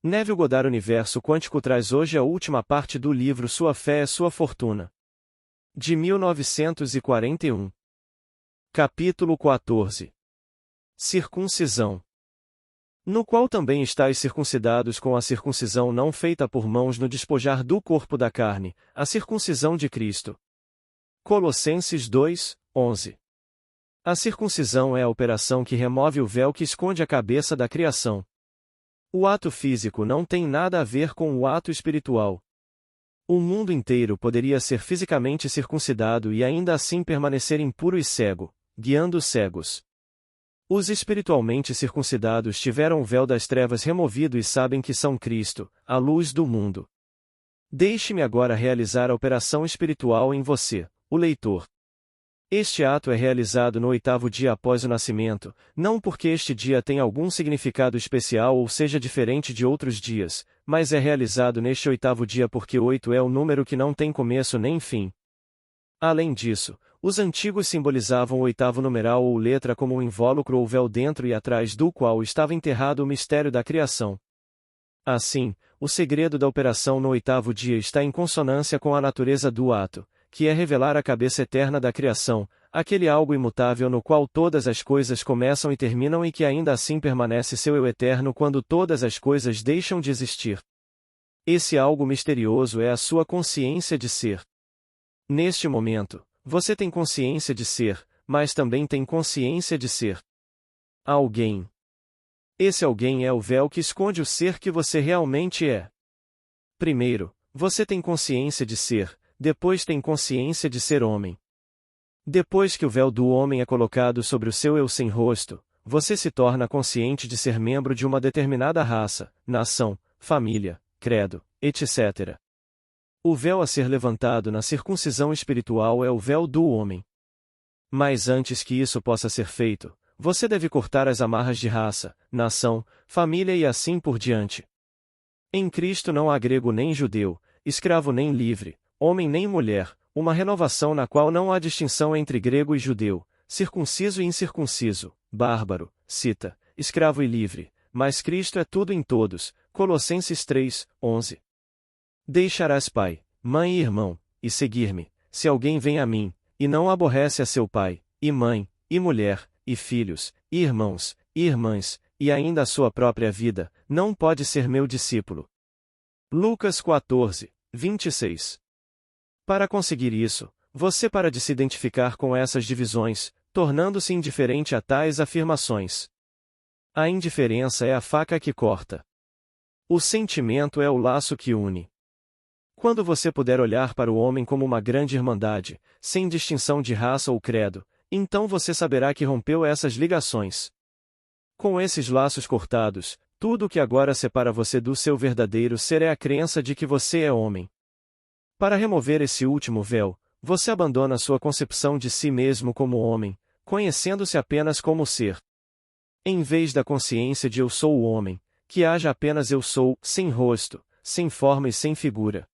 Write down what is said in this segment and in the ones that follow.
Neville Goddard. Universo Quântico traz hoje a última parte do livro Sua Fé é Sua Fortuna, de 1941. Capítulo 14. Circuncisão. No qual também estáis circuncidados com a circuncisão não feita por mãos no despojar do corpo da carne, a circuncisão de Cristo. Colossenses 2, 11. A circuncisão é a operação que remove o véu que esconde a cabeça da criação. O ato físico não tem nada a ver com o ato espiritual. O mundo inteiro poderia ser fisicamente circuncidado e ainda assim permanecer impuro e cego, guiando os cegos. Os espiritualmente circuncidados tiveram o véu das trevas removido e sabem que são Cristo, a luz do mundo. Deixe-me agora realizar a operação espiritual em você, o leitor. Este ato é realizado no 8º dia após o nascimento, não porque este dia tem algum significado especial ou seja diferente de outros dias, mas é realizado neste 8º dia porque 8 é o número que não tem começo nem fim. Além disso, os antigos simbolizavam o 8º numeral ou letra como um invólucro ou véu dentro e atrás do qual estava enterrado o mistério da criação. Assim, o segredo da operação no 8º dia está em consonância com a natureza do ato, que é revelar a cabeça eterna da criação, aquele algo imutável no qual todas as coisas começam e terminam e que ainda assim permanece seu eu eterno quando todas as coisas deixam de existir. Esse algo misterioso é a sua consciência de ser. Neste momento, você tem consciência de ser, mas também tem consciência de ser alguém. Esse alguém é o véu que esconde o ser que você realmente é. Primeiro, você tem consciência de ser, depois tem consciência de ser homem. Depois que o véu do homem é colocado sobre o seu eu sem rosto, você se torna consciente de ser membro de uma determinada raça, nação, família, credo, etc. O véu a ser levantado na circuncisão espiritual é o véu do homem. Mas antes que isso possa ser feito, você deve cortar as amarras de raça, nação, família e assim por diante. Em Cristo não há grego nem judeu, escravo nem livre, homem nem mulher, uma renovação na qual não há distinção entre grego e judeu, circunciso e incircunciso, bárbaro, cita, escravo e livre, mas Cristo é tudo em todos. Colossenses 3, 11. Deixarás pai, mãe e irmão, e seguir-me, se alguém vem a mim, e não aborrece a seu pai, e mãe, e mulher, e filhos, e irmãos, e irmãs, e ainda a sua própria vida, não pode ser meu discípulo. Lucas 14, 26. Para conseguir isso, você para de se identificar com essas divisões, tornando-se indiferente a tais afirmações. A indiferença é a faca que corta. O sentimento é o laço que une. Quando você puder olhar para o homem como uma grande irmandade, sem distinção de raça ou credo, então você saberá que rompeu essas ligações. Com esses laços cortados, tudo o que agora separa você do seu verdadeiro ser é a crença de que você é homem. Para remover esse último véu, você abandona sua concepção de si mesmo como homem, conhecendo-se apenas como ser. Em vez da consciência de eu sou o homem, que haja apenas eu sou, sem rosto, sem forma e sem figura.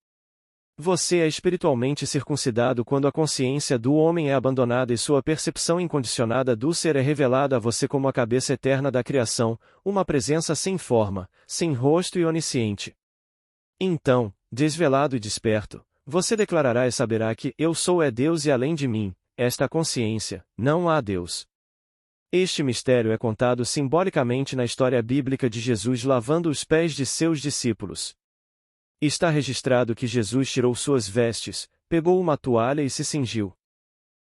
Você é espiritualmente circuncidado quando a consciência do homem é abandonada e sua percepção incondicionada do ser é revelada a você como a cabeça eterna da criação, uma presença sem forma, sem rosto e onisciente. Então, desvelado e desperto, você declarará e saberá que eu sou é Deus e além de mim, esta consciência, não há Deus. Este mistério é contado simbolicamente na história bíblica de Jesus lavando os pés de seus discípulos. Está registrado que Jesus tirou suas vestes, pegou uma toalha e se cingiu.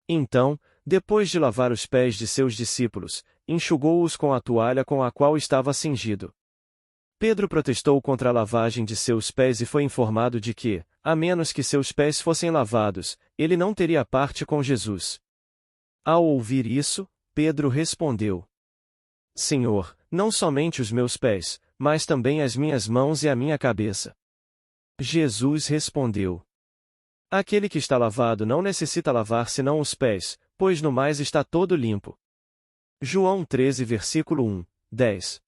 Então, depois de lavar os pés de seus discípulos, enxugou-os com a toalha com a qual estava cingido. Pedro protestou contra a lavagem de seus pés e foi informado de que, a menos que seus pés fossem lavados, ele não teria parte com Jesus. Ao ouvir isso, Pedro respondeu: Senhor, não somente os meus pés, mas também as minhas mãos e a minha cabeça. Jesus respondeu: Aquele que está lavado não necessita lavar senão os pés, pois no mais está todo limpo. João 13 versículo 1, 10.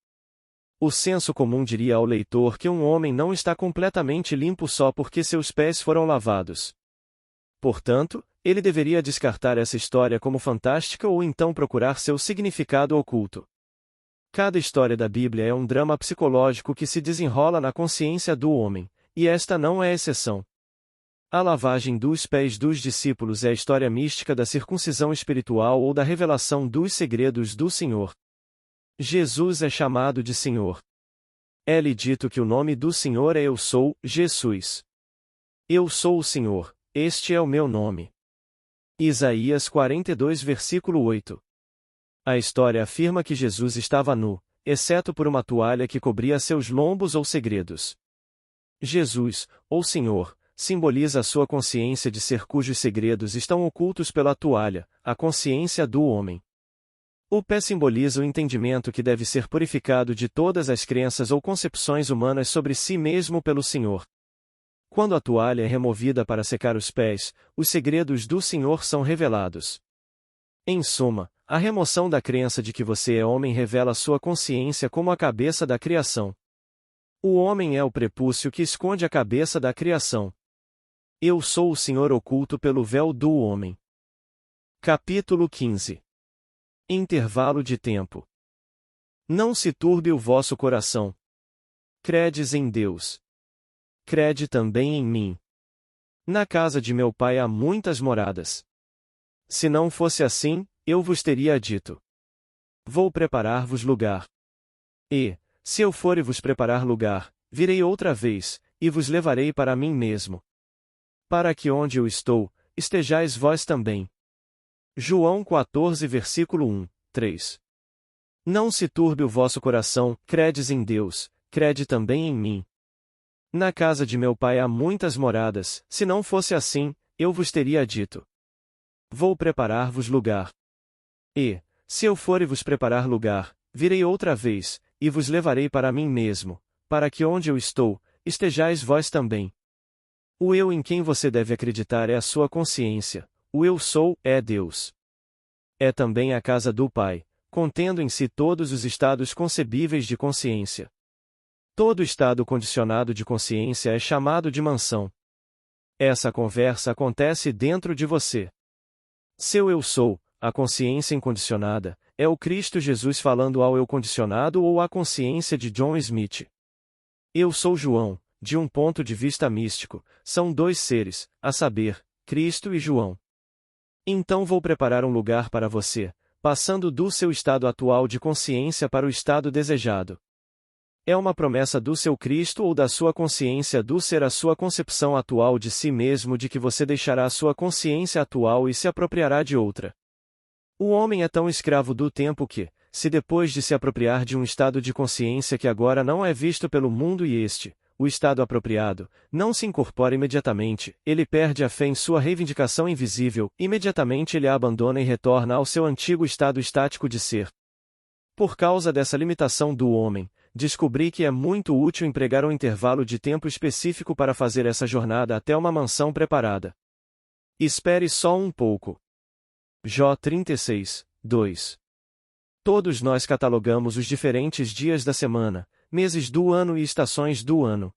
O senso comum diria ao leitor que um homem não está completamente limpo só porque seus pés foram lavados. Portanto, ele deveria descartar essa história como fantástica ou então procurar seu significado oculto. Cada história da Bíblia é um drama psicológico que se desenrola na consciência do homem, e esta não é exceção. A lavagem dos pés dos discípulos é a história mística da circuncisão espiritual ou da revelação dos segredos do Senhor. Jesus é chamado de Senhor. É-lhe dito que o nome do Senhor é Eu sou, Jesus. Eu sou o Senhor, este é o meu nome. Isaías 42 versículo 8. A história afirma que Jesus estava nu, exceto por uma toalha que cobria seus lombos ou segredos. Jesus, ou Senhor, simboliza a sua consciência de ser cujos segredos estão ocultos pela toalha, a consciência do homem. O pé simboliza o entendimento que deve ser purificado de todas as crenças ou concepções humanas sobre si mesmo pelo Senhor. Quando a toalha é removida para secar os pés, os segredos do Senhor são revelados. Em suma, a remoção da crença de que você é homem revela sua consciência como a cabeça da criação. O homem é o prepúcio que esconde a cabeça da criação. Eu sou o Senhor oculto pelo véu do homem. Capítulo 15. Intervalo de tempo. Não se turbe o vosso coração. Credes em Deus. Crede também em mim. Na casa de meu pai há muitas moradas. Se não fosse assim, eu vos teria dito: vou preparar-vos lugar. E, se eu for e vos preparar lugar, virei outra vez, e vos levarei para mim mesmo. Para que onde eu estou, estejais vós também. João 14 versículo 1, 3. Não se turbe o vosso coração, credes em Deus, crede também em mim. Na casa de meu pai há muitas moradas, se não fosse assim, eu vos teria dito: vou preparar-vos lugar. E, se eu for e vos preparar lugar, virei outra vez, e vos levarei para mim mesmo, para que onde eu estou, estejais vós também. O eu em quem você deve acreditar é a sua consciência, o eu sou, é Deus. É também a casa do Pai, contendo em si todos os estados concebíveis de consciência. Todo estado condicionado de consciência é chamado de mansão. Essa conversa acontece dentro de você. Seu eu sou, a consciência incondicionada, é o Cristo Jesus falando ao eu condicionado ou à consciência de John Smith. Eu sou João, de um ponto de vista místico, são dois seres, a saber, Cristo e João. Então vou preparar um lugar para você, passando do seu estado atual de consciência para o estado desejado. É uma promessa do seu Cristo ou da sua consciência do ser a sua concepção atual de si mesmo de que você deixará a sua consciência atual e se apropriará de outra. O homem é tão escravo do tempo que, se depois de se apropriar de um estado de consciência que agora não é visto pelo mundo e este, o estado apropriado, não se incorpora imediatamente, ele perde a fé em sua reivindicação invisível, imediatamente ele a abandona e retorna ao seu antigo estado estático de ser. Por causa dessa limitação do homem, descobri que é muito útil empregar um intervalo de tempo específico para fazer essa jornada até uma mansão preparada. Espere só um pouco. Jó 36, 2. Todos nós catalogamos os diferentes dias da semana, meses do ano e estações do ano.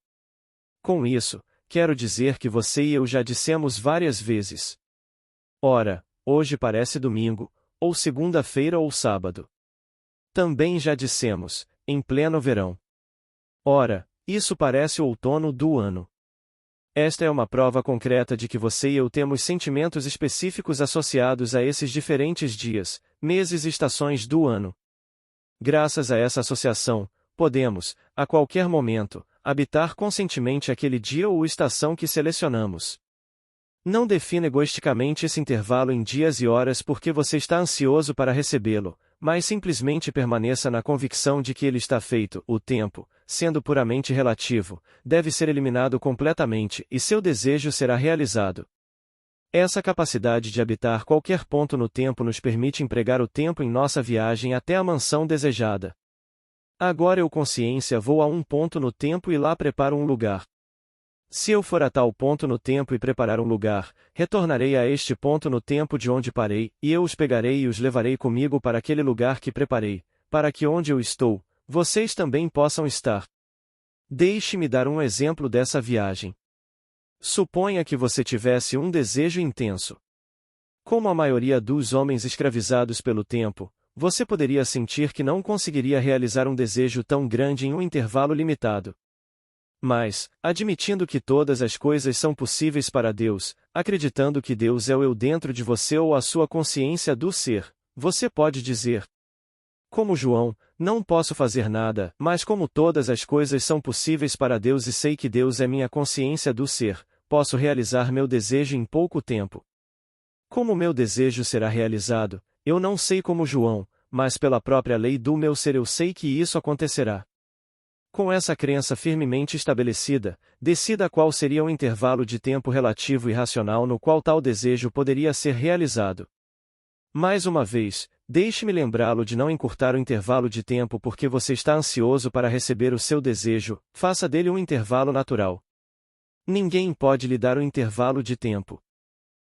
Com isso, quero dizer que você e eu já dissemos várias vezes: ora, hoje parece domingo, ou segunda-feira ou sábado. Também já dissemos, em pleno verão: ora, isso parece o outono do ano. Esta é uma prova concreta de que você e eu temos sentimentos específicos associados a esses diferentes dias, meses e estações do ano. Graças a essa associação, podemos, a qualquer momento, habitar conscientemente aquele dia ou estação que selecionamos. Não defina egoisticamente esse intervalo em dias e horas porque você está ansioso para recebê-lo, mas simplesmente permaneça na convicção de que ele está feito. O tempo, sendo puramente relativo, deve ser eliminado completamente e seu desejo será realizado. Essa capacidade de habitar qualquer ponto no tempo nos permite empregar o tempo em nossa viagem até a mansão desejada. Agora eu consciência vou a um ponto no tempo e lá preparo um lugar. Se eu for a tal ponto no tempo e preparar um lugar, retornarei a este ponto no tempo de onde parei, e eu os pegarei e os levarei comigo para aquele lugar que preparei, para que onde eu estou, vocês também possam estar. Deixe-me dar um exemplo dessa viagem. Suponha que você tivesse um desejo intenso. Como a maioria dos homens escravizados pelo tempo, você poderia sentir que não conseguiria realizar um desejo tão grande em um intervalo limitado. Mas, admitindo que todas as coisas são possíveis para Deus, acreditando que Deus é o eu dentro de você ou a sua consciência do ser, você pode dizer: como João, não posso fazer nada, mas como todas as coisas são possíveis para Deus e sei que Deus é minha consciência do ser, posso realizar meu desejo em pouco tempo. Como meu desejo será realizado, eu não sei como João, mas pela própria lei do meu ser eu sei que isso acontecerá. Com essa crença firmemente estabelecida, decida qual seria o intervalo de tempo relativo e racional no qual tal desejo poderia ser realizado. Mais uma vez, deixe-me lembrá-lo de não encurtar o intervalo de tempo porque você está ansioso para receber o seu desejo, faça dele um intervalo natural. Ninguém pode lhe dar um intervalo de tempo.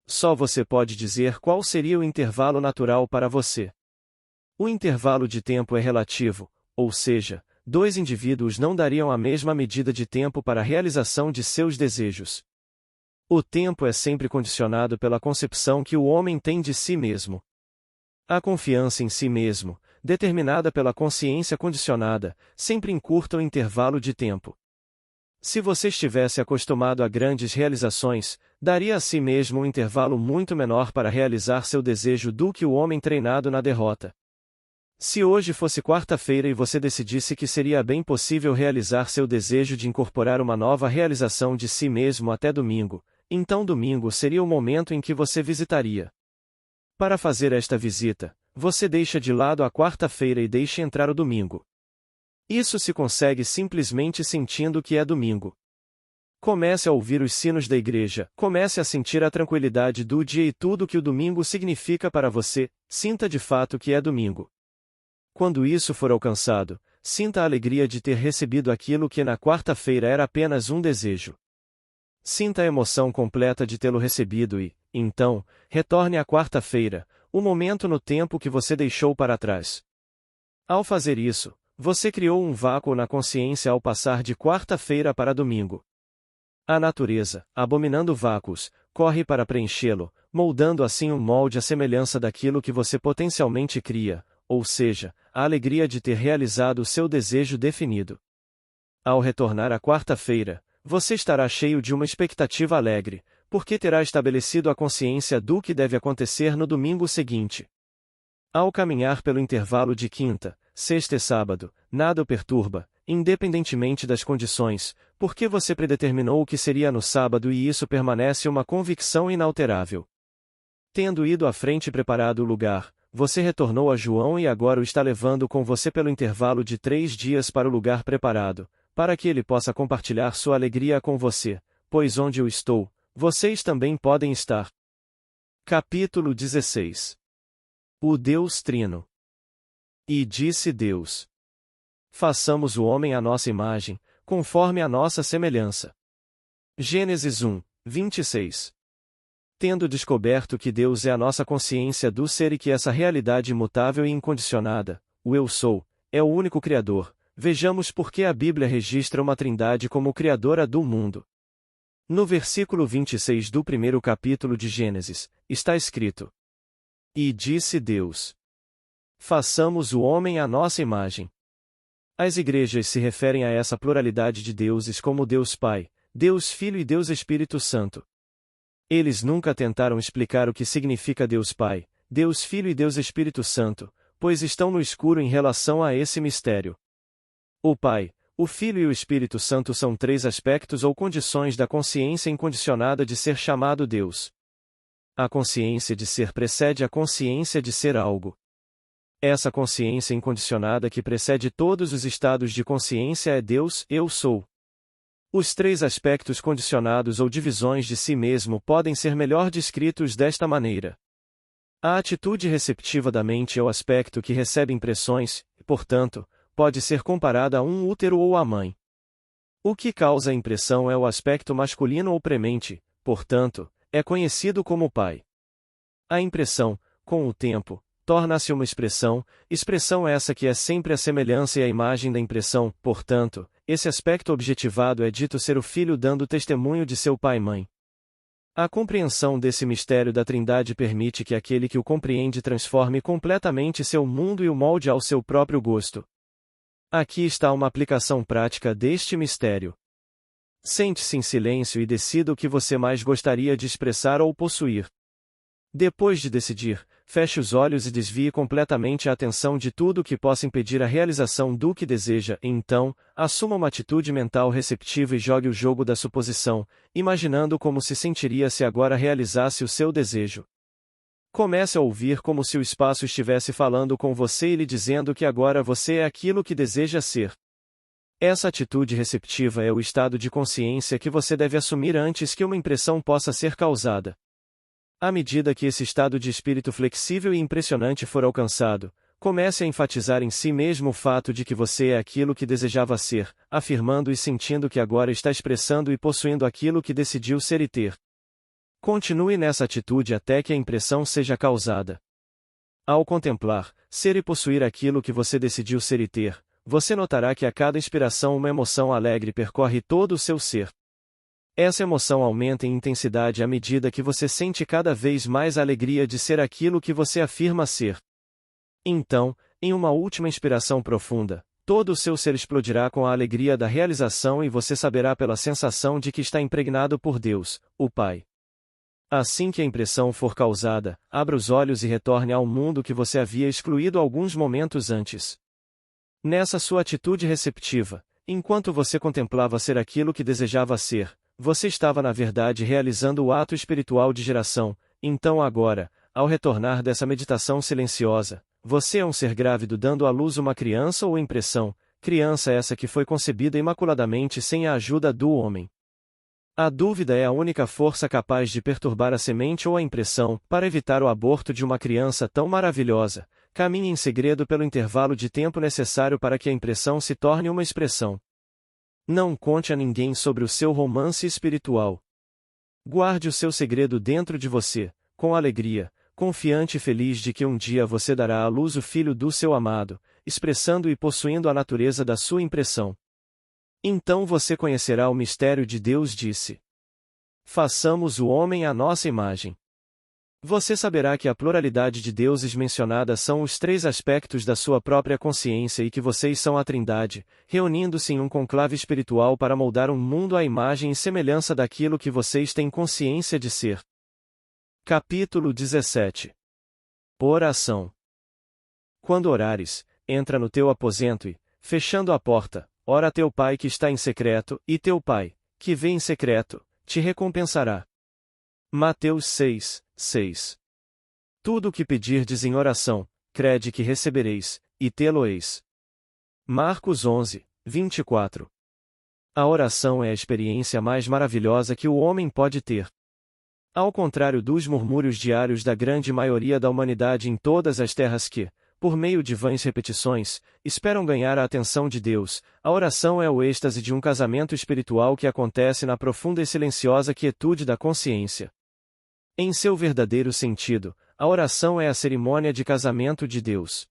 Só você pode dizer qual seria o intervalo natural para você. O intervalo de tempo é relativo, ou seja, dois indivíduos não dariam a mesma medida de tempo para a realização de seus desejos. O tempo é sempre condicionado pela concepção que o homem tem de si mesmo. A confiança em si mesmo, determinada pela consciência condicionada, sempre encurta o intervalo de tempo. Se você estivesse acostumado a grandes realizações, daria a si mesmo um intervalo muito menor para realizar seu desejo do que o homem treinado na derrota. Se hoje fosse quarta-feira e você decidisse que seria bem possível realizar seu desejo de incorporar uma nova realização de si mesmo até domingo, então domingo seria o momento em que você visitaria. Para fazer esta visita, você deixa de lado a quarta-feira e deixa entrar o domingo. Isso se consegue simplesmente sentindo que é domingo. Comece a ouvir os sinos da igreja, comece a sentir a tranquilidade do dia e tudo que o domingo significa para você, sinta de fato que é domingo. Quando isso for alcançado, sinta a alegria de ter recebido aquilo que na quarta-feira era apenas um desejo. Sinta a emoção completa de tê-lo recebido e, então, retorne à quarta-feira, o momento no tempo que você deixou para trás. Ao fazer isso, você criou um vácuo na consciência ao passar de quarta-feira para domingo. A natureza, abominando vácuos, corre para preenchê-lo, moldando assim um molde à semelhança daquilo que você potencialmente cria, ou seja, a alegria de ter realizado o seu desejo definido. Ao retornar à quarta-feira, você estará cheio de uma expectativa alegre, porque terá estabelecido a consciência do que deve acontecer no domingo seguinte. Ao caminhar pelo intervalo de quinta, sexta e sábado, nada o perturba, independentemente das condições, porque você predeterminou o que seria no sábado e isso permanece uma convicção inalterável. Tendo ido à frente e preparado o lugar, você retornou a João e agora o está levando com você pelo intervalo de 3 dias para o lugar preparado, para que ele possa compartilhar sua alegria com você, pois onde eu estou, vocês também podem estar. Capítulo 16. O Deus Trino. E disse Deus: façamos o homem à nossa imagem, conforme a nossa semelhança. Gênesis 1, 26. Tendo descoberto que Deus é a nossa consciência do ser e que essa realidade imutável e incondicionada, o Eu Sou, é o único Criador, vejamos por que a Bíblia registra uma trindade como criadora do mundo. No versículo 26 do primeiro capítulo de Gênesis, está escrito: e disse Deus: façamos o homem à nossa imagem. As igrejas se referem a essa pluralidade de deuses como Deus Pai, Deus Filho e Deus Espírito Santo. Eles nunca tentaram explicar o que significa Deus Pai, Deus Filho e Deus Espírito Santo, pois estão no escuro em relação a esse mistério. O Pai, o Filho e o Espírito Santo são 3 aspectos ou condições da consciência incondicionada de ser chamado Deus. A consciência de ser precede a consciência de ser algo. Essa consciência incondicionada que precede todos os estados de consciência é Deus, Eu Sou. Os 3 aspectos condicionados ou divisões de si mesmo podem ser melhor descritos desta maneira. A atitude receptiva da mente é o aspecto que recebe impressões, e, portanto, pode ser comparada a um útero ou à mãe. O que causa a impressão é o aspecto masculino ou premente, portanto, é conhecido como pai. A impressão, com o tempo, torna-se uma expressão essa que é sempre a semelhança e a imagem da impressão, portanto, esse aspecto objetivado é dito ser o filho dando testemunho de seu pai e mãe. A compreensão desse mistério da Trindade permite que aquele que o compreende transforme completamente seu mundo e o molde ao seu próprio gosto. Aqui está uma aplicação prática deste mistério. Sente-se em silêncio e decida o que você mais gostaria de expressar ou possuir. Depois de decidir, feche os olhos e desvie completamente a atenção de tudo que possa impedir a realização do que deseja e então, assuma uma atitude mental receptiva e jogue o jogo da suposição, imaginando como se sentiria se agora realizasse o seu desejo. Comece a ouvir como se o espaço estivesse falando com você e lhe dizendo que agora você é aquilo que deseja ser. Essa atitude receptiva é o estado de consciência que você deve assumir antes que uma impressão possa ser causada. À medida que esse estado de espírito flexível e impressionante for alcançado, comece a enfatizar em si mesmo o fato de que você é aquilo que desejava ser, afirmando e sentindo que agora está expressando e possuindo aquilo que decidiu ser e ter. Continue nessa atitude até que a impressão seja causada. Ao contemplar, ser e possuir aquilo que você decidiu ser e ter, você notará que a cada inspiração uma emoção alegre percorre todo o seu ser. Essa emoção aumenta em intensidade à medida que você sente cada vez mais a alegria de ser aquilo que você afirma ser. Então, em uma última inspiração profunda, todo o seu ser explodirá com a alegria da realização e você saberá pela sensação de que está impregnado por Deus, o Pai. Assim que a impressão for causada, abra os olhos e retorne ao mundo que você havia excluído alguns momentos antes. Nessa sua atitude receptiva, enquanto você contemplava ser aquilo que desejava ser, você estava na verdade realizando o ato espiritual de geração. Então agora, ao retornar dessa meditação silenciosa, você é um ser grávido dando à luz uma criança ou impressão, criança essa que foi concebida imaculadamente sem a ajuda do homem. A dúvida é a única força capaz de perturbar a semente ou a impressão. Para evitar o aborto de uma criança tão maravilhosa, caminhe em segredo pelo intervalo de tempo necessário para que a impressão se torne uma expressão. Não conte a ninguém sobre o seu romance espiritual. Guarde o seu segredo dentro de você, com alegria, confiante e feliz de que um dia você dará à luz o filho do seu amado, expressando e possuindo a natureza da sua impressão. Então você conhecerá o mistério de Deus disse. Façamos o homem à nossa imagem. Você saberá que a pluralidade de deuses mencionada são os três aspectos da sua própria consciência e que vocês são a Trindade, reunindo-se em um conclave espiritual para moldar um mundo à imagem e semelhança daquilo que vocês têm consciência de ser. Capítulo 17. Oração. Quando orares, entra no teu aposento e, fechando a porta, ora a teu Pai que está em secreto, e teu Pai, que vê em secreto, te recompensará. Mateus 6, 6. Tudo o que pedirdes em oração, crede que recebereis, e tê-lo-eis. Marcos 11, 24. A oração é a experiência mais maravilhosa que o homem pode ter. Ao contrário dos murmúrios diários da grande maioria da humanidade em todas as terras que, por meio de vãs repetições, esperam ganhar a atenção de Deus, a oração é o êxtase de um casamento espiritual que acontece na profunda e silenciosa quietude da consciência. Em seu verdadeiro sentido, a oração é a cerimônia de casamento de Deus.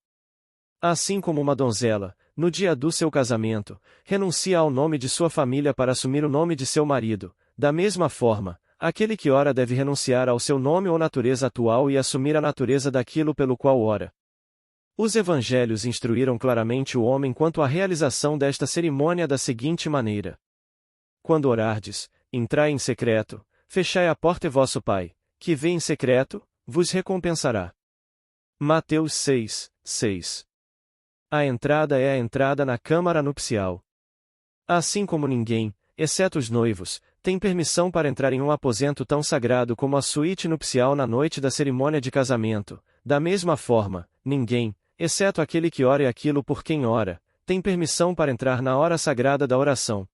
Assim como uma donzela, no dia do seu casamento, renuncia ao nome de sua família para assumir o nome de seu marido, da mesma forma, aquele que ora deve renunciar ao seu nome ou natureza atual e assumir a natureza daquilo pelo qual ora. Os evangelhos instruíram claramente o homem quanto à realização desta cerimônia da seguinte maneira. Quando orardes, entrai em secreto, fechai a porta e vosso Pai, que vê em secreto, vos recompensará. Mateus 6, 6. A entrada é a entrada na câmara nupcial. Assim como ninguém, exceto os noivos, tem permissão para entrar em um aposento tão sagrado como a suíte nupcial na noite da cerimônia de casamento, da mesma forma, ninguém, exceto aquele que ora e aquilo por quem ora, tem permissão para entrar na hora sagrada da oração.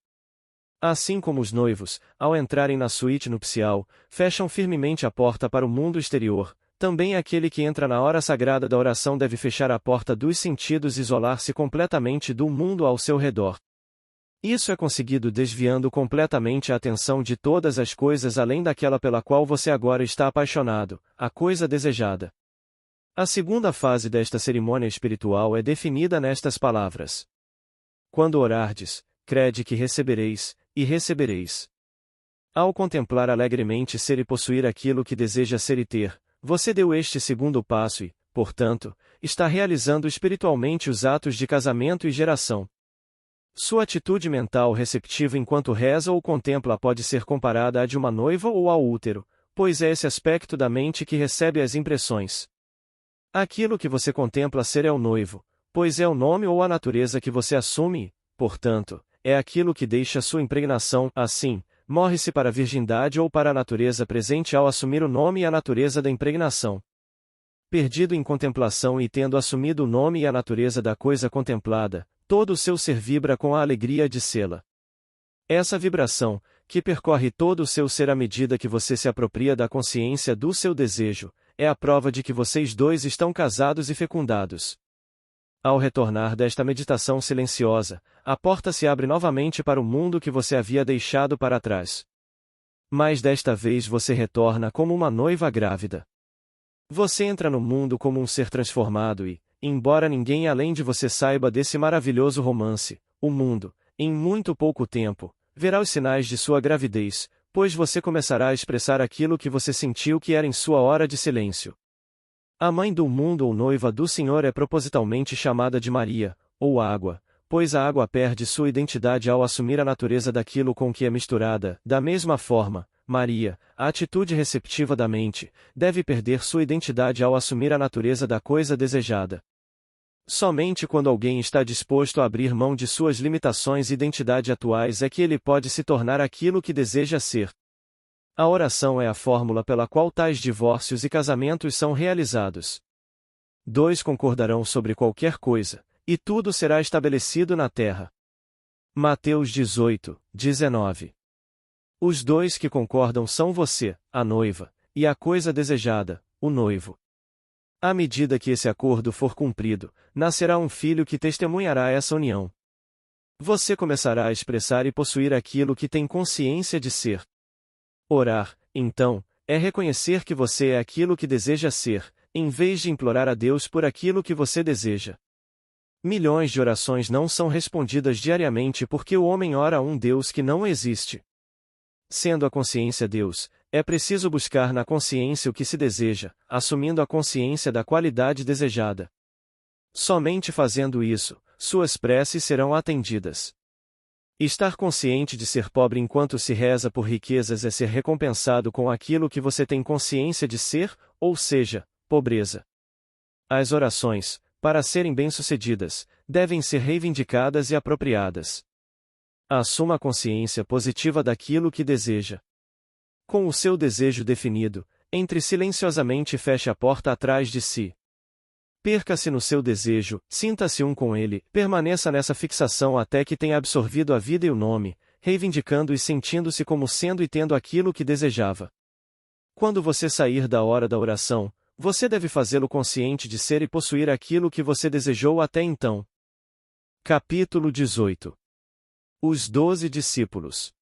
Assim como os noivos, ao entrarem na suíte nupcial, fecham firmemente a porta para o mundo exterior, também aquele que entra na hora sagrada da oração deve fechar a porta dos sentidos e isolar-se completamente do mundo ao seu redor. Isso é conseguido desviando completamente a atenção de todas as coisas além daquela pela qual você agora está apaixonado, a coisa desejada. A segunda fase desta cerimônia espiritual é definida nestas palavras. Quando orardes, crede que recebereis, e recebereis. Ao contemplar alegremente ser e possuir aquilo que deseja ser e ter, você deu este segundo passo e, portanto, está realizando espiritualmente os atos de casamento e geração. Sua atitude mental receptiva enquanto reza ou contempla pode ser comparada à de uma noiva ou ao útero, pois é esse aspecto da mente que recebe as impressões. Aquilo que você contempla ser é o noivo, pois é o nome ou a natureza que você assume e, portanto, é aquilo que deixa sua impregnação, assim, morre-se para a virgindade ou para a natureza presente ao assumir o nome e a natureza da impregnação. Perdido em contemplação e tendo assumido o nome e a natureza da coisa contemplada, todo o seu ser vibra com a alegria de sê-la. Essa vibração, que percorre todo o seu ser à medida que você se apropria da consciência do seu desejo, é a prova de que vocês dois estão casados e fecundados. Ao retornar desta meditação silenciosa, a porta se abre novamente para o mundo que você havia deixado para trás. Mas desta vez você retorna como uma noiva grávida. Você entra no mundo como um ser transformado e, embora ninguém além de você saiba desse maravilhoso romance, o mundo, em muito pouco tempo, verá os sinais de sua gravidez, pois você começará a expressar aquilo que você sentiu que era em sua hora de silêncio. A mãe do mundo ou noiva do Senhor é propositalmente chamada de Maria, ou água, pois a água perde sua identidade ao assumir a natureza daquilo com que é misturada. Da mesma forma, Maria, a atitude receptiva da mente, deve perder sua identidade ao assumir a natureza da coisa desejada. Somente quando alguém está disposto a abrir mão de suas limitações e identidade atuais é que ele pode se tornar aquilo que deseja ser. A oração é a fórmula pela qual tais divórcios e casamentos são realizados. Dois concordarão sobre qualquer coisa, e tudo será estabelecido na terra. Mateus 18, 19. Os dois que concordam são você, a noiva, e a coisa desejada, o noivo. À medida que esse acordo for cumprido, nascerá um filho que testemunhará essa união. Você começará a expressar e possuir aquilo que tem consciência de ser. Orar, então, é reconhecer que você é aquilo que deseja ser, em vez de implorar a Deus por aquilo que você deseja. Milhões de orações não são respondidas diariamente porque o homem ora a um Deus que não existe. Sendo a consciência Deus, é preciso buscar na consciência o que se deseja, assumindo a consciência da qualidade desejada. Somente fazendo isso, suas preces serão atendidas. Estar consciente de ser pobre enquanto se reza por riquezas é ser recompensado com aquilo que você tem consciência de ser, ou seja, pobreza. As orações, para serem bem-sucedidas, devem ser reivindicadas e apropriadas. Assuma a consciência positiva daquilo que deseja. Com o seu desejo definido, entre silenciosamente e feche a porta atrás de si. Perca-se no seu desejo, sinta-se um com ele, permaneça nessa fixação até que tenha absorvido a vida e o nome, reivindicando e sentindo-se como sendo e tendo aquilo que desejava. Quando você sair da hora da oração, você deve fazê-lo consciente de ser e possuir aquilo que você desejou até então. Capítulo 18. Os 12 discípulos.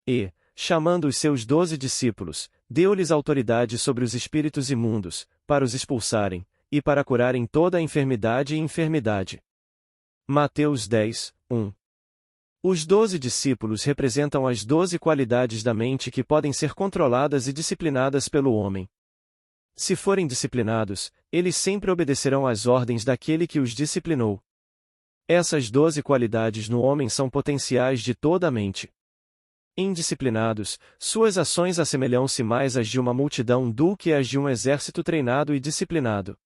E, chamando os seus 12 discípulos, deu-lhes autoridade sobre os espíritos imundos, para os expulsarem, e para curarem toda a enfermidade e enfermidade. Mateus 10, 1. Os 12 discípulos representam as 12 qualidades da mente que podem ser controladas e disciplinadas pelo homem. Se forem disciplinados, eles sempre obedecerão às ordens daquele que os disciplinou. Essas 12 qualidades no homem são potenciais de toda a mente. Indisciplinados, suas ações assemelham-se mais às de uma multidão do que às de um exército treinado e disciplinado.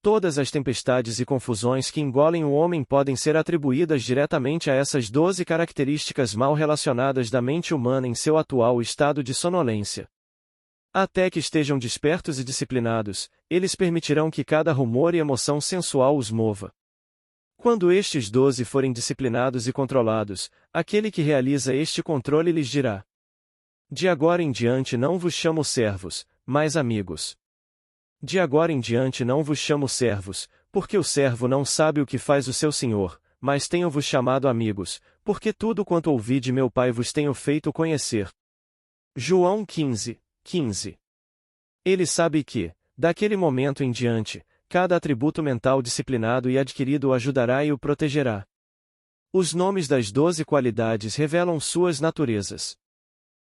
Todas as tempestades e confusões que engolem o homem podem ser atribuídas diretamente a essas 12 características mal relacionadas da mente humana em seu atual estado de sonolência. Até que estejam despertos e disciplinados, eles permitirão que cada rumor e emoção sensual os mova. Quando estes 12 forem disciplinados e controlados, aquele que realiza este controle lhes dirá: de agora em diante não vos chamo servos, mas amigos. De agora em diante não vos chamo servos, porque o servo não sabe o que faz o seu senhor, mas tenho-vos chamado amigos, porque tudo quanto ouvi de meu Pai vos tenho feito conhecer. João 15, 15. Ele sabe que, daquele momento em diante, cada atributo mental disciplinado e adquirido o ajudará e o protegerá. Os nomes das 12 qualidades revelam suas naturezas.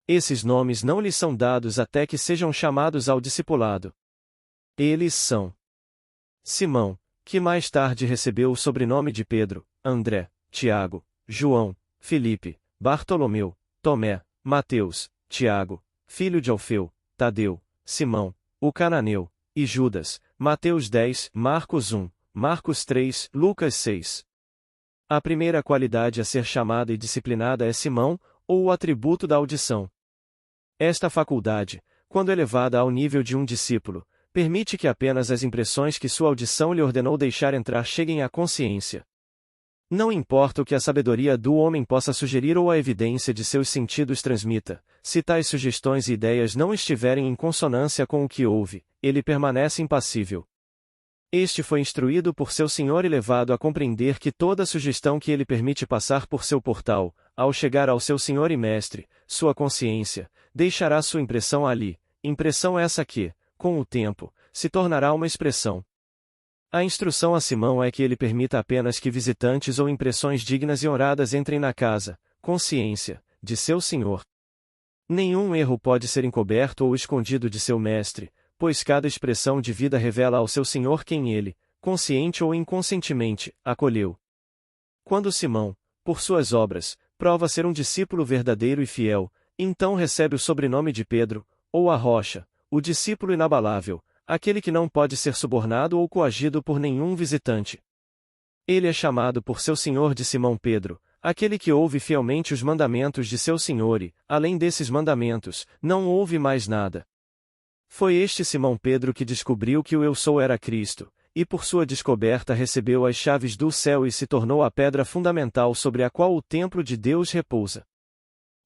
Esses nomes não lhes são dados até que sejam chamados ao discipulado. Eles são: Simão, que mais tarde recebeu o sobrenome de Pedro, André, Tiago, João, Filipe, Bartolomeu, Tomé, Mateus, Tiago, filho de Alfeu, Tadeu, Simão, o cananeu, e Judas, Mateus 10, Marcos 1, Marcos 3, Lucas 6. A primeira qualidade a ser chamada e disciplinada é Simão, ou o atributo da audição. Esta faculdade, quando elevada ao nível de um discípulo, permite que apenas as impressões que sua audição lhe ordenou deixar entrar cheguem à consciência. Não importa o que a sabedoria do homem possa sugerir ou a evidência de seus sentidos transmita, se tais sugestões e ideias não estiverem em consonância com o que ouve, ele permanece impassível. Este foi instruído por seu senhor e levado a compreender que toda sugestão que ele permite passar por seu portal, ao chegar ao seu senhor e mestre, sua consciência, deixará sua impressão ali, impressão essa que, com o tempo, se tornará uma expressão. A instrução a Simão é que ele permita apenas que visitantes ou impressões dignas e honradas entrem na casa, consciência, de seu senhor. Nenhum erro pode ser encoberto ou escondido de seu mestre, pois cada expressão de vida revela ao seu senhor quem ele, consciente ou inconscientemente, acolheu. Quando Simão, por suas obras, prova ser um discípulo verdadeiro e fiel, então recebe o sobrenome de Pedro, ou a rocha, o discípulo inabalável, aquele que não pode ser subornado ou coagido por nenhum visitante. Ele é chamado por seu senhor de Simão Pedro, aquele que ouve fielmente os mandamentos de seu senhor e, além desses mandamentos, não ouve mais nada. Foi este Simão Pedro que descobriu que o Eu Sou era Cristo, e por sua descoberta recebeu as chaves do céu e se tornou a pedra fundamental sobre a qual o templo de Deus repousa.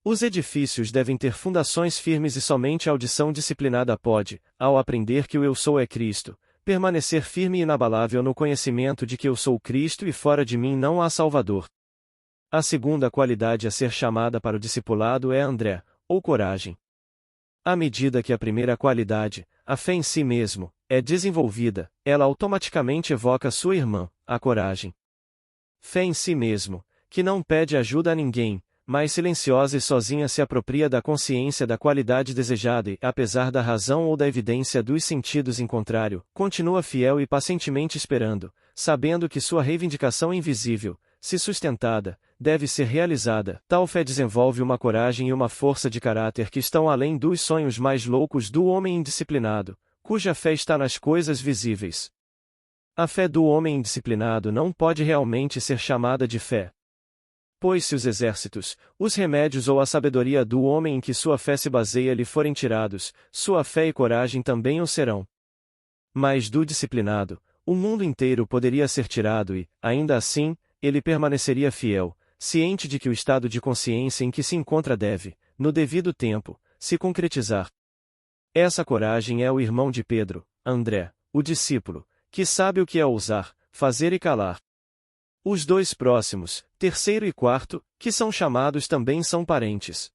Os edifícios devem ter fundações firmes e somente a audição disciplinada pode, ao aprender que o Eu Sou é Cristo, permanecer firme e inabalável no conhecimento de que eu sou Cristo e fora de mim não há Salvador. A segunda qualidade a ser chamada para o discipulado é André, ou coragem. À medida que a primeira qualidade, a fé em si mesmo, é desenvolvida, ela automaticamente evoca sua irmã, a coragem. Fé em si mesmo, que não pede ajuda a ninguém, mas silenciosa e sozinha se apropria da consciência da qualidade desejada e, apesar da razão ou da evidência dos sentidos em contrário, continua fiel e pacientemente esperando, sabendo que sua reivindicação invisível, se sustentada, deve ser realizada. Tal fé desenvolve uma coragem e uma força de caráter que estão além dos sonhos mais loucos do homem indisciplinado, cuja fé está nas coisas visíveis. A fé do homem indisciplinado não pode realmente ser chamada de fé. Pois se os exércitos, os remédios ou a sabedoria do homem em que sua fé se baseia lhe forem tirados, sua fé e coragem também o serão. Mas do disciplinado, o mundo inteiro poderia ser tirado e, ainda assim, ele permaneceria fiel, ciente de que o estado de consciência em que se encontra deve, no devido tempo, se concretizar. Essa coragem é o irmão de Pedro, André, o discípulo, que sabe o que é ousar, fazer e calar. Os dois próximos, terceiro e quarto, que são chamados também são parentes.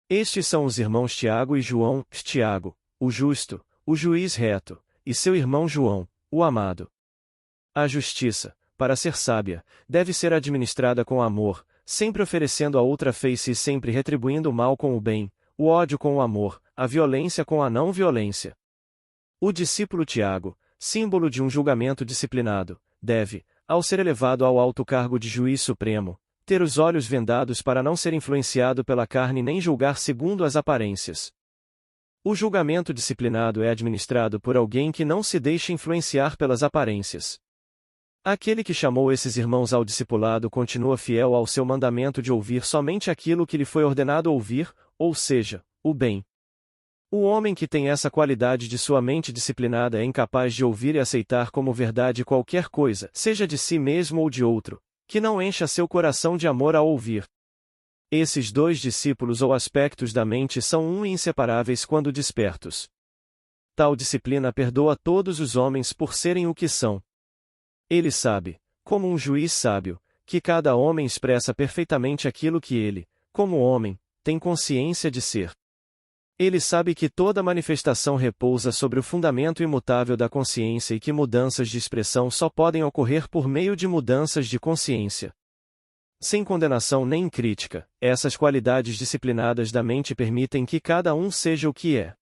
Estes são os irmãos Tiago e João, Tiago, o justo, o juiz reto, e seu irmão João, o amado. A justiça, para ser sábia, deve ser administrada com amor, sempre oferecendo a outra face e sempre retribuindo o mal com o bem, o ódio com o amor, a violência com a não violência. O discípulo Tiago, símbolo de um julgamento disciplinado, deve, ao ser elevado ao alto cargo de juiz supremo, ter os olhos vendados para não ser influenciado pela carne nem julgar segundo as aparências. O julgamento disciplinado é administrado por alguém que não se deixa influenciar pelas aparências. Aquele que chamou esses irmãos ao discipulado continua fiel ao seu mandamento de ouvir somente aquilo que lhe foi ordenado ouvir, ou seja, o bem. O homem que tem essa qualidade de sua mente disciplinada é incapaz de ouvir e aceitar como verdade qualquer coisa, seja de si mesmo ou de outro, que não encha seu coração de amor ao ouvir. Esses dois discípulos ou aspectos da mente são um e inseparáveis quando despertos. Tal disciplina perdoa todos os homens por serem o que são. Ele sabe, como um juiz sábio, que cada homem expressa perfeitamente aquilo que ele, como homem, tem consciência de ser. Ele sabe que toda manifestação repousa sobre o fundamento imutável da consciência e que mudanças de expressão só podem ocorrer por meio de mudanças de consciência. Sem condenação nem crítica, essas qualidades disciplinadas da mente permitem que cada um seja o que é.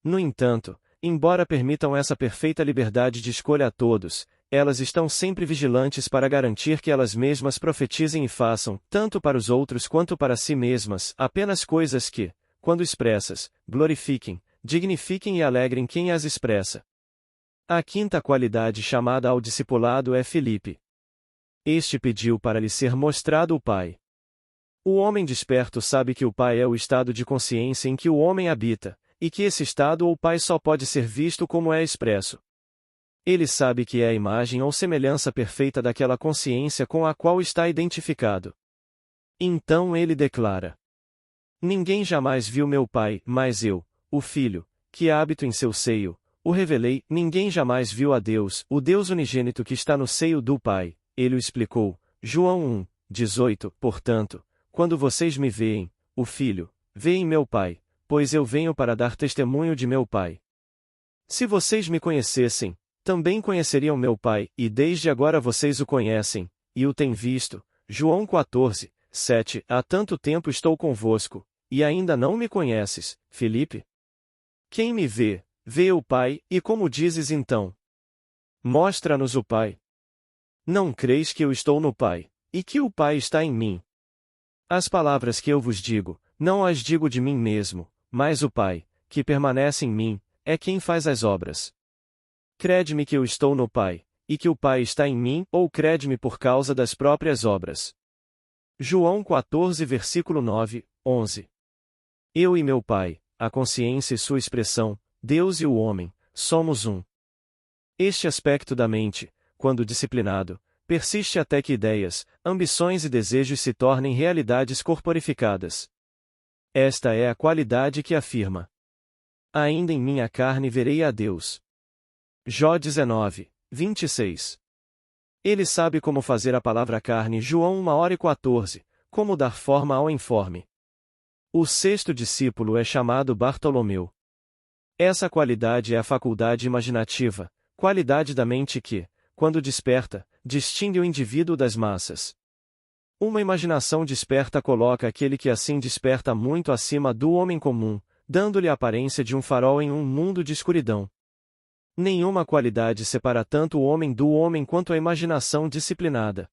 No entanto, embora permitam essa perfeita liberdade de escolha a todos, elas estão sempre vigilantes para garantir que elas mesmas profetizem e façam, tanto para os outros quanto para si mesmas, apenas coisas que, quando expressas, glorifiquem, dignifiquem e alegrem quem as expressa. A quinta qualidade chamada ao discipulado é Filipe. Este pediu para lhe ser mostrado o Pai. O homem desperto sabe que o Pai é o estado de consciência em que o homem habita, e que esse estado ou Pai só pode ser visto como é expresso. Ele sabe que é a imagem ou semelhança perfeita daquela consciência com a qual está identificado. Então ele declara: Ninguém jamais viu meu Pai, mas eu, o Filho, que habito em seu seio, o revelei. Ninguém jamais viu a Deus, o Deus unigênito que está no seio do Pai. Ele o explicou. João 1, 18. Portanto, quando vocês me veem, o Filho, veem meu Pai, pois eu venho para dar testemunho de meu Pai. Se vocês me conhecessem, também conheceriam meu Pai, e desde agora vocês o conhecem, e o têm visto. João 14, 7. Há tanto tempo estou convosco, e ainda não me conheces, Filipe? Quem me vê, vê o Pai, e como dizes então? Mostra-nos o Pai. Não creis que eu estou no Pai, e que o Pai está em mim? As palavras que eu vos digo, não as digo de mim mesmo, mas o Pai, que permanece em mim, é quem faz as obras. Crede-me que eu estou no Pai, e que o Pai está em mim, ou crede-me por causa das próprias obras. João 14 versículo 9, 11. Eu e meu Pai, a consciência e sua expressão, Deus e o homem, somos um. Este aspecto da mente, quando disciplinado, persiste até que ideias, ambições e desejos se tornem realidades corporificadas. Esta é a qualidade que afirma: Ainda em minha carne verei a Deus. Jó 19, 26. Ele sabe como fazer a palavra carne. João 1h14, como dar forma ao informe. O sexto discípulo é chamado Bartolomeu. Essa qualidade é a faculdade imaginativa, qualidade da mente que, quando desperta, distingue o indivíduo das massas. Uma imaginação desperta coloca aquele que assim desperta muito acima do homem comum, dando-lhe a aparência de um farol em um mundo de escuridão. Nenhuma qualidade separa tanto o homem do homem quanto a imaginação disciplinada.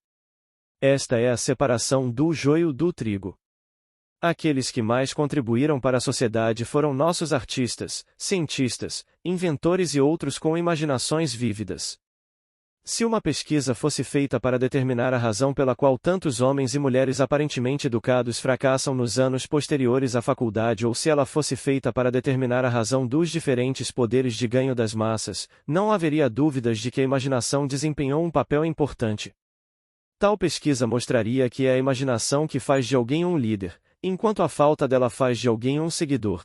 Esta é a separação do joio do trigo. Aqueles que mais contribuíram para a sociedade foram nossos artistas, cientistas, inventores e outros com imaginações vívidas. Se uma pesquisa fosse feita para determinar a razão pela qual tantos homens e mulheres aparentemente educados fracassam nos anos posteriores à faculdade, ou se ela fosse feita para determinar a razão dos diferentes poderes de ganho das massas, não haveria dúvidas de que a imaginação desempenhou um papel importante. Tal pesquisa mostraria que é a imaginação que faz de alguém um líder, enquanto a falta dela faz de alguém um seguidor.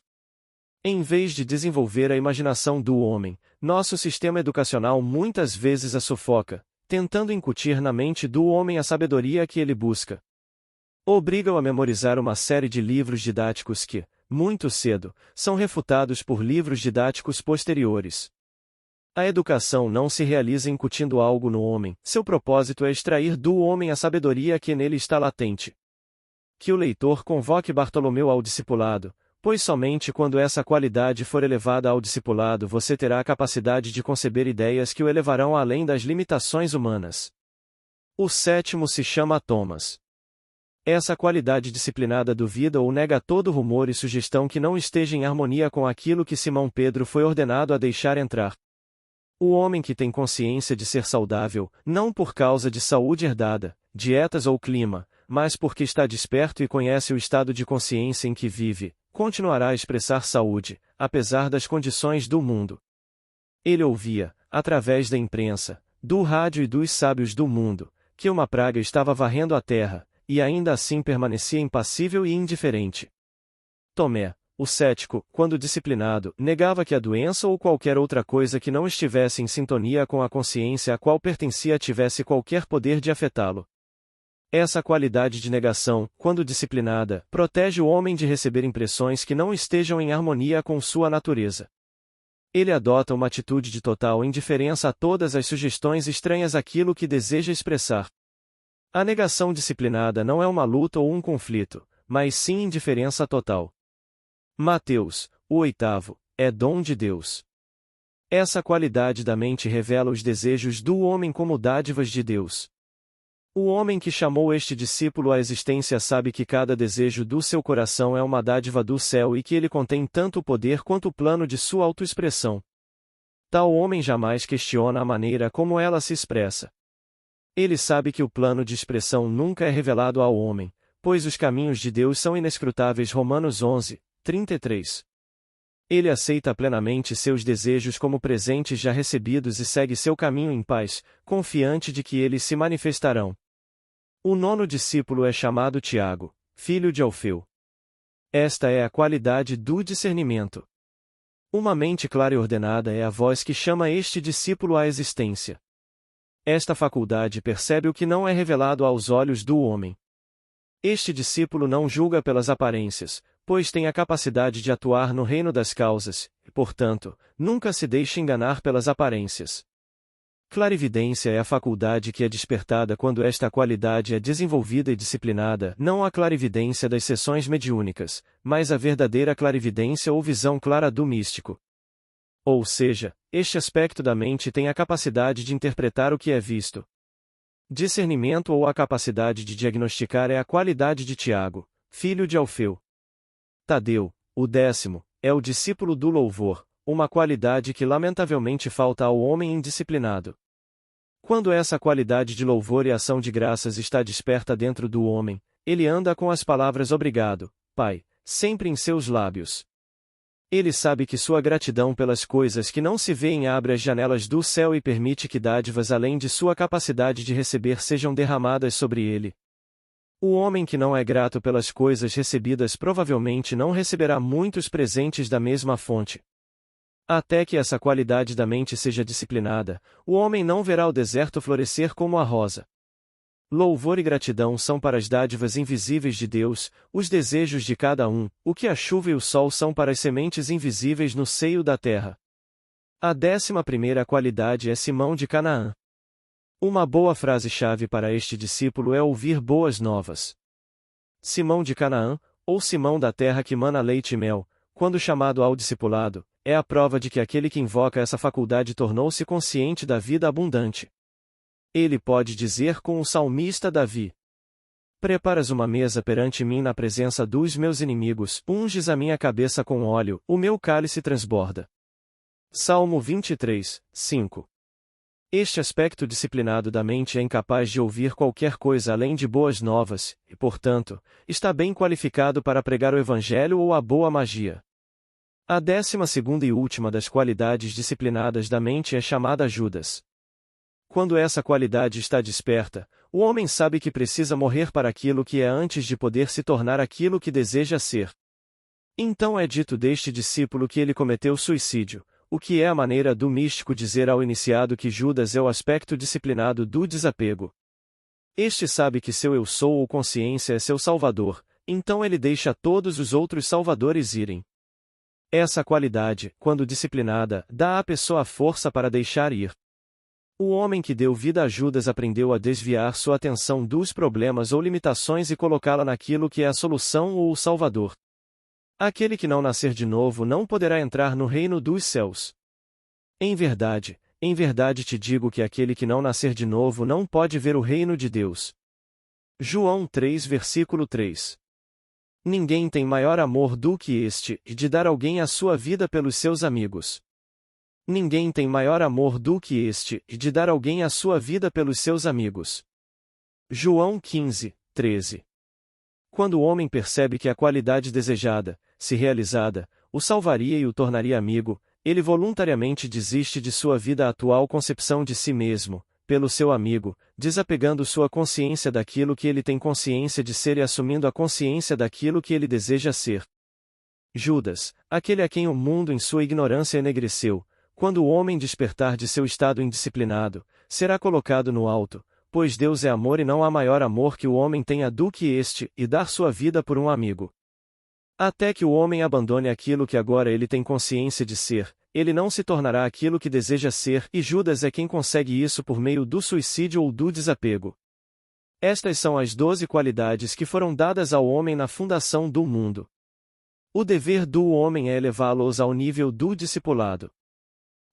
Em vez de desenvolver a imaginação do homem, nosso sistema educacional muitas vezes a sufoca, tentando incutir na mente do homem a sabedoria que ele busca. Obriga-o a memorizar uma série de livros didáticos que, muito cedo, são refutados por livros didáticos posteriores. A educação não se realiza incutindo algo no homem, seu propósito é extrair do homem a sabedoria que nele está latente. Que o leitor convoque Bartolomeu ao discipulado, pois somente quando essa qualidade for elevada ao discipulado você terá a capacidade de conceber ideias que o elevarão além das limitações humanas. O sétimo se chama Thomas. Essa qualidade disciplinada duvida ou nega todo rumor e sugestão que não esteja em harmonia com aquilo que Simão Pedro foi ordenado a deixar entrar. O homem que tem consciência de ser saudável, não por causa de saúde herdada, dietas ou clima, mas porque está desperto e conhece o estado de consciência em que vive, continuará a expressar saúde, apesar das condições do mundo. Ele ouvia, através da imprensa, do rádio e dos sábios do mundo, que uma praga estava varrendo a terra, e ainda assim permanecia impassível e indiferente. Tomé, o cético, quando disciplinado, negava que a doença ou qualquer outra coisa que não estivesse em sintonia com a consciência a qual pertencia tivesse qualquer poder de afetá-lo. Essa qualidade de negação, quando disciplinada, protege o homem de receber impressões que não estejam em harmonia com sua natureza. Ele adota uma atitude de total indiferença a todas as sugestões estranhas àquilo que deseja expressar. A negação disciplinada não é uma luta ou um conflito, mas sim indiferença total. Mateus, o oitavo, é dom de Deus. Essa qualidade da mente revela os desejos do homem como dádivas de Deus. O homem que chamou este discípulo à existência sabe que cada desejo do seu coração é uma dádiva do céu e que ele contém tanto o poder quanto o plano de sua autoexpressão. Tal homem jamais questiona a maneira como ela se expressa. Ele sabe que o plano de expressão nunca é revelado ao homem, pois os caminhos de Deus são inescrutáveis. Romanos 11, 33. Ele aceita plenamente seus desejos como presentes já recebidos e segue seu caminho em paz, confiante de que eles se manifestarão. O nono discípulo é chamado Tiago, filho de Alfeu. Esta é a qualidade do discernimento. Uma mente clara e ordenada é a voz que chama este discípulo à existência. Esta faculdade percebe o que não é revelado aos olhos do homem. Este discípulo não julga pelas aparências, pois tem a capacidade de atuar no reino das causas, e, portanto, nunca se deixa enganar pelas aparências. Clarividência é a faculdade que é despertada quando esta qualidade é desenvolvida e disciplinada, não a clarividência das sessões mediúnicas, mas a verdadeira clarividência ou visão clara do místico. Ou seja, este aspecto da mente tem a capacidade de interpretar o que é visto. Discernimento ou a capacidade de diagnosticar é a qualidade de Tiago, filho de Alfeu. Tadeu, o 10º, é o discípulo do louvor, uma qualidade que lamentavelmente falta ao homem indisciplinado. Quando essa qualidade de louvor e ação de graças está desperta dentro do homem, ele anda com as palavras obrigado, Pai, sempre em seus lábios. Ele sabe que sua gratidão pelas coisas que não se veem abre as janelas do céu e permite que dádivas além de sua capacidade de receber sejam derramadas sobre ele. O homem que não é grato pelas coisas recebidas provavelmente não receberá muitos presentes da mesma fonte. Até que essa qualidade da mente seja disciplinada, o homem não verá o deserto florescer como a rosa. Louvor e gratidão são para as dádivas invisíveis de Deus, os desejos de cada um, o que a chuva e o sol são para as sementes invisíveis no seio da terra. A 11ª qualidade é Simão de Canaã. Uma boa frase-chave para este discípulo é ouvir boas novas. Simão de Canaã, ou Simão da terra que mana leite e mel, quando chamado ao discipulado, é a prova de que aquele que invoca essa faculdade tornou-se consciente da vida abundante. Ele pode dizer com o salmista Davi: Preparas uma mesa perante mim na presença dos meus inimigos, unges a minha cabeça com óleo, o meu cálice transborda. Salmo 23, 5. Este aspecto disciplinado da mente é incapaz de ouvir qualquer coisa além de boas novas, e, portanto, está bem qualificado para pregar o evangelho ou a boa magia. A 12ª e última das qualidades disciplinadas da mente é chamada Judas. Quando essa qualidade está desperta, o homem sabe que precisa morrer para aquilo que é antes de poder se tornar aquilo que deseja ser. Então é dito deste discípulo que ele cometeu suicídio, o que é a maneira do místico dizer ao iniciado que Judas é o aspecto disciplinado do desapego. Este sabe que seu eu sou ou consciência é seu salvador, então ele deixa todos os outros salvadores irem. Essa qualidade, quando disciplinada, dá à pessoa a força para deixar ir. O homem que deu vida a Judas aprendeu a desviar sua atenção dos problemas ou limitações e colocá-la naquilo que é a solução ou o Salvador. Aquele que não nascer de novo não poderá entrar no reino dos céus. Em verdade te digo que aquele que não nascer de novo não pode ver o reino de Deus. João 3, versículo 3. Ninguém tem maior amor do que este, de dar alguém a sua vida pelos seus amigos. Ninguém tem maior amor do que este, de dar alguém a sua vida pelos seus amigos. João 15, 13. Quando o homem percebe que a qualidade desejada, se realizada, o salvaria e o tornaria amigo, ele voluntariamente desiste de sua vida atual concepção de si mesmo, pelo seu amigo, desapegando sua consciência daquilo que ele tem consciência de ser e assumindo a consciência daquilo que ele deseja ser. Judas, aquele a quem o mundo em sua ignorância enegreceu, quando o homem despertar de seu estado indisciplinado, será colocado no alto, pois Deus é amor e não há maior amor que o homem tenha do que este, e dar sua vida por um amigo. Até que o homem abandone aquilo que agora ele tem consciência de ser, ele não se tornará aquilo que deseja ser, e Judas é quem consegue isso por meio do suicídio ou do desapego. Estas são as 12 qualidades que foram dadas ao homem na fundação do mundo. O dever do homem é elevá-los ao nível do discipulado.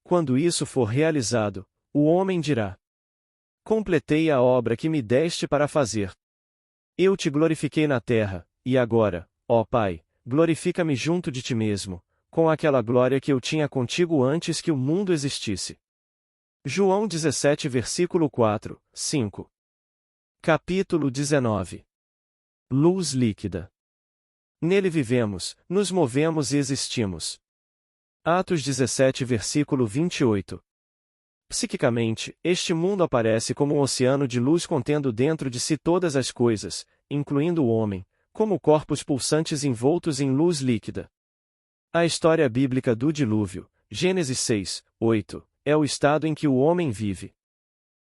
Quando isso for realizado, o homem dirá: completei a obra que me deste para fazer. Eu te glorifiquei na terra, e agora, ó Pai, glorifica-me junto de ti mesmo, com aquela glória que eu tinha contigo antes que o mundo existisse. João 17 versículo 4, 5. Capítulo 19. Luz líquida. Nele vivemos, nos movemos e existimos. Atos 17 versículo 28. Psiquicamente, este mundo aparece como um oceano de luz contendo dentro de si todas as coisas, incluindo o homem, como corpos pulsantes envoltos em luz líquida. A história bíblica do dilúvio, Gênesis 6, 8, é o estado em que o homem vive.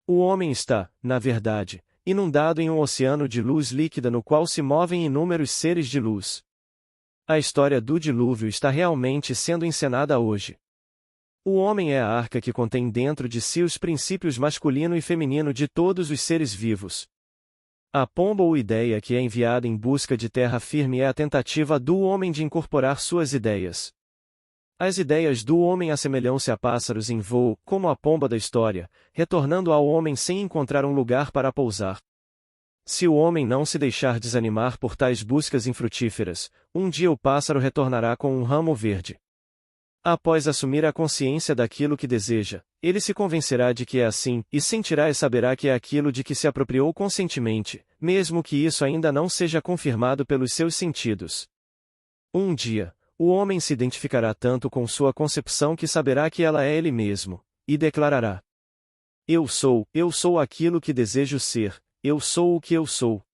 O homem está, na verdade, inundado em um oceano de luz líquida no qual se movem inúmeros seres de luz. A história do dilúvio está realmente sendo encenada hoje. O homem é a arca que contém dentro de si os princípios masculino e feminino de todos os seres vivos. A pomba ou ideia que é enviada em busca de terra firme é a tentativa do homem de incorporar suas ideias. As ideias do homem assemelham-se a pássaros em voo, como a pomba da história, retornando ao homem sem encontrar um lugar para pousar. Se o homem não se deixar desanimar por tais buscas infrutíferas, um dia o pássaro retornará com um ramo verde. Após assumir a consciência daquilo que deseja, ele se convencerá de que é assim, e sentirá e saberá que é aquilo de que se apropriou conscientemente, mesmo que isso ainda não seja confirmado pelos seus sentidos. Um dia, o homem se identificará tanto com sua concepção que saberá que ela é ele mesmo, e declarará: eu sou aquilo que desejo ser, eu sou o que eu sou.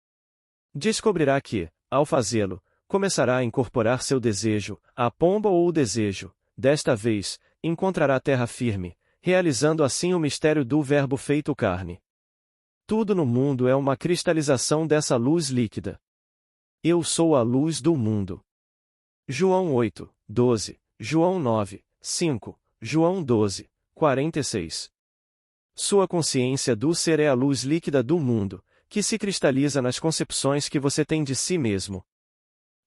Descobrirá que, ao fazê-lo, começará a incorporar seu desejo, a pomba ou o desejo. Desta vez, encontrará terra firme, realizando assim o mistério do Verbo feito carne. Tudo no mundo é uma cristalização dessa luz líquida. Eu sou a luz do mundo. João 8, 12, João 9, 5, João 12, 46. Sua consciência do ser é a luz líquida do mundo, que se cristaliza nas concepções que você tem de si mesmo.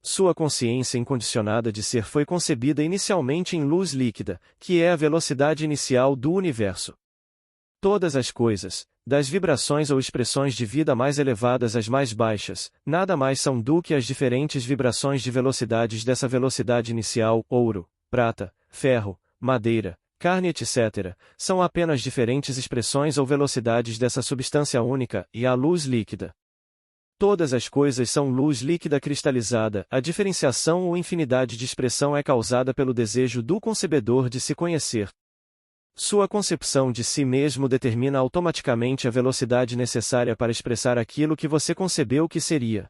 Sua consciência incondicionada de ser foi concebida inicialmente em luz líquida, que é a velocidade inicial do universo. Todas as coisas, das vibrações ou expressões de vida mais elevadas às mais baixas, nada mais são do que as diferentes vibrações de velocidades dessa velocidade inicial, ouro, prata, ferro, madeira, carne etc., são apenas diferentes expressões ou velocidades dessa substância única, e a luz líquida. Todas as coisas são luz líquida cristalizada, a diferenciação ou infinidade de expressão é causada pelo desejo do concebedor de se conhecer. Sua concepção de si mesmo determina automaticamente a velocidade necessária para expressar aquilo que você concebeu que seria.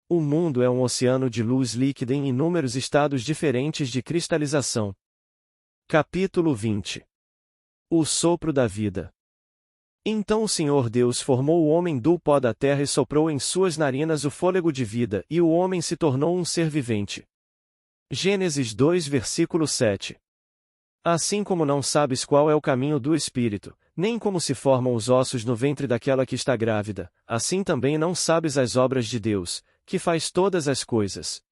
O mundo é um oceano de luz líquida em inúmeros estados diferentes de cristalização. Capítulo 20. O sopro da vida. Então o Senhor Deus formou o homem do pó da terra e soprou em suas narinas o fôlego de vida, e o homem se tornou um ser vivente. Gênesis 2 versículo 7. Assim como não sabes qual é o caminho do Espírito, nem como se formam os ossos no ventre daquela que está grávida, assim também não sabes as obras de Deus, que faz todas as coisas.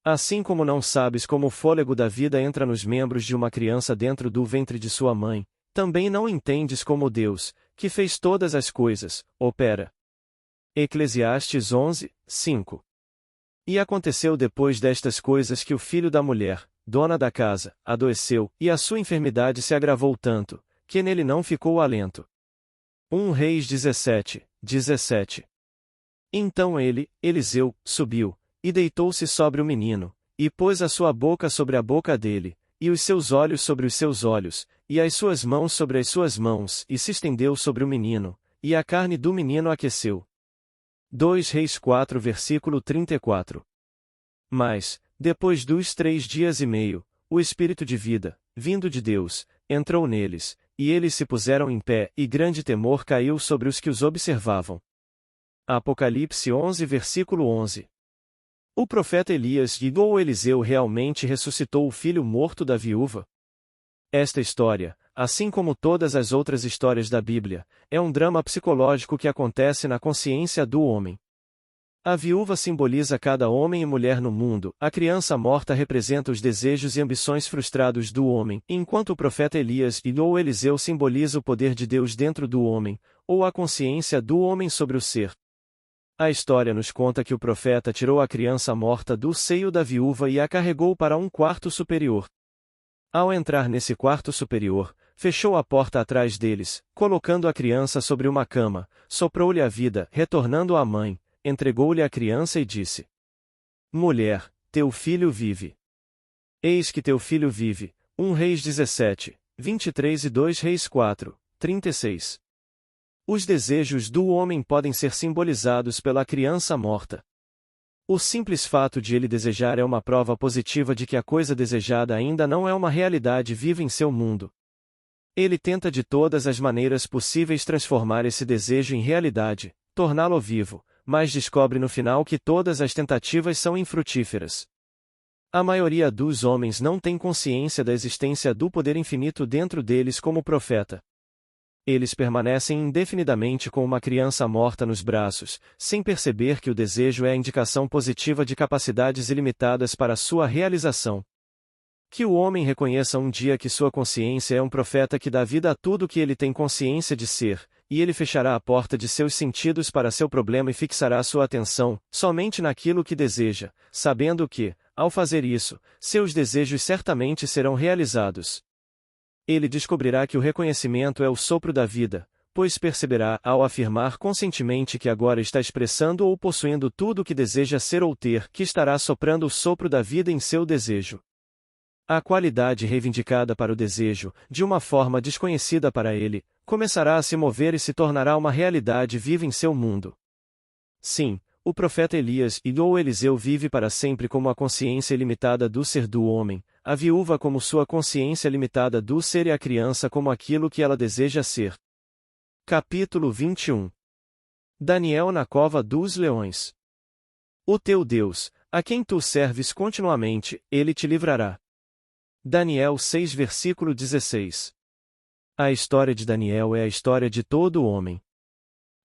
Assim como não sabes como o fôlego da vida entra nos membros de uma criança dentro do ventre de sua mãe, também não entendes como Deus, que fez todas as coisas, opera. Eclesiastes 11, 5. E aconteceu depois destas coisas que o filho da mulher, dona da casa, adoeceu, e a sua enfermidade se agravou tanto, que nele não ficou alento. 1 Reis 17, 17. Então ele, Eliseu, subiu, e deitou-se sobre o menino, e pôs a sua boca sobre a boca dele, e os seus olhos sobre os seus olhos, e as suas mãos sobre as suas mãos, e se estendeu sobre o menino, e a carne do menino aqueceu. 2 Reis 4 versículo 34. Mas, depois dos 3 dias e meio, o Espírito de vida, vindo de Deus, entrou neles, e eles se puseram em pé, e grande temor caiu sobre os que os observavam. Apocalipse 11 versículo 11. O profeta Elias ou Eliseu realmente ressuscitou o filho morto da viúva? Esta história, assim como todas as outras histórias da Bíblia, é um drama psicológico que acontece na consciência do homem. A viúva simboliza cada homem e mulher no mundo, a criança morta representa os desejos e ambições frustrados do homem, enquanto o profeta Elias ou Eliseu simboliza o poder de Deus dentro do homem, ou a consciência do homem sobre o ser. A história nos conta que o profeta tirou a criança morta do seio da viúva e a carregou para um quarto superior. Ao entrar nesse quarto superior, fechou a porta atrás deles, colocando a criança sobre uma cama, soprou-lhe a vida, retornando à mãe, entregou-lhe a criança e disse: Mulher, teu filho vive. Eis que teu filho vive. 1 Reis 17, 23 e 2 Reis 4, 36. Os desejos do homem podem ser simbolizados pela criança morta. O simples fato de ele desejar é uma prova positiva de que a coisa desejada ainda não é uma realidade viva em seu mundo. Ele tenta de todas as maneiras possíveis transformar esse desejo em realidade, torná-lo vivo, mas descobre no final que todas as tentativas são infrutíferas. A maioria dos homens não tem consciência da existência do poder infinito dentro deles como profeta. Eles permanecem indefinidamente com uma criança morta nos braços, sem perceber que o desejo é a indicação positiva de capacidades ilimitadas para sua realização. Que o homem reconheça um dia que sua consciência é um profeta que dá vida a tudo que ele tem consciência de ser, e ele fechará a porta de seus sentidos para seu problema e fixará sua atenção somente naquilo que deseja, sabendo que, ao fazer isso, seus desejos certamente serão realizados. Ele descobrirá que o reconhecimento é o sopro da vida, pois perceberá, ao afirmar conscientemente que agora está expressando ou possuindo tudo o que deseja ser ou ter, que estará soprando o sopro da vida em seu desejo. A qualidade reivindicada para o desejo, de uma forma desconhecida para ele, começará a se mover e se tornará uma realidade viva em seu mundo. Sim, o profeta Elias ou Eliseu vive para sempre como a consciência ilimitada do ser do homem, a viúva como sua consciência limitada do ser e a criança como aquilo que ela deseja ser. Capítulo 21. Daniel na cova dos leões. O teu Deus, a quem tu serves continuamente, ele te livrará. Daniel 6 versículo 16. A história de Daniel é a história de todo homem.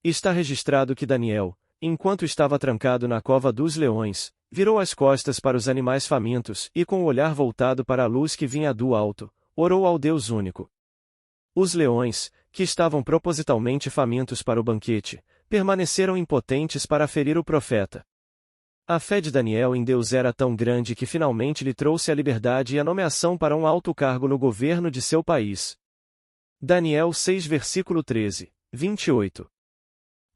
Está registrado que Daniel, enquanto estava trancado na cova dos leões, virou as costas para os animais famintos e com o olhar voltado para a luz que vinha do alto, orou ao Deus único. Os leões, que estavam propositalmente famintos para o banquete, permaneceram impotentes para ferir o profeta. A fé de Daniel em Deus era tão grande que finalmente lhe trouxe a liberdade e a nomeação para um alto cargo no governo de seu país. Daniel 6 versículo 13, 28.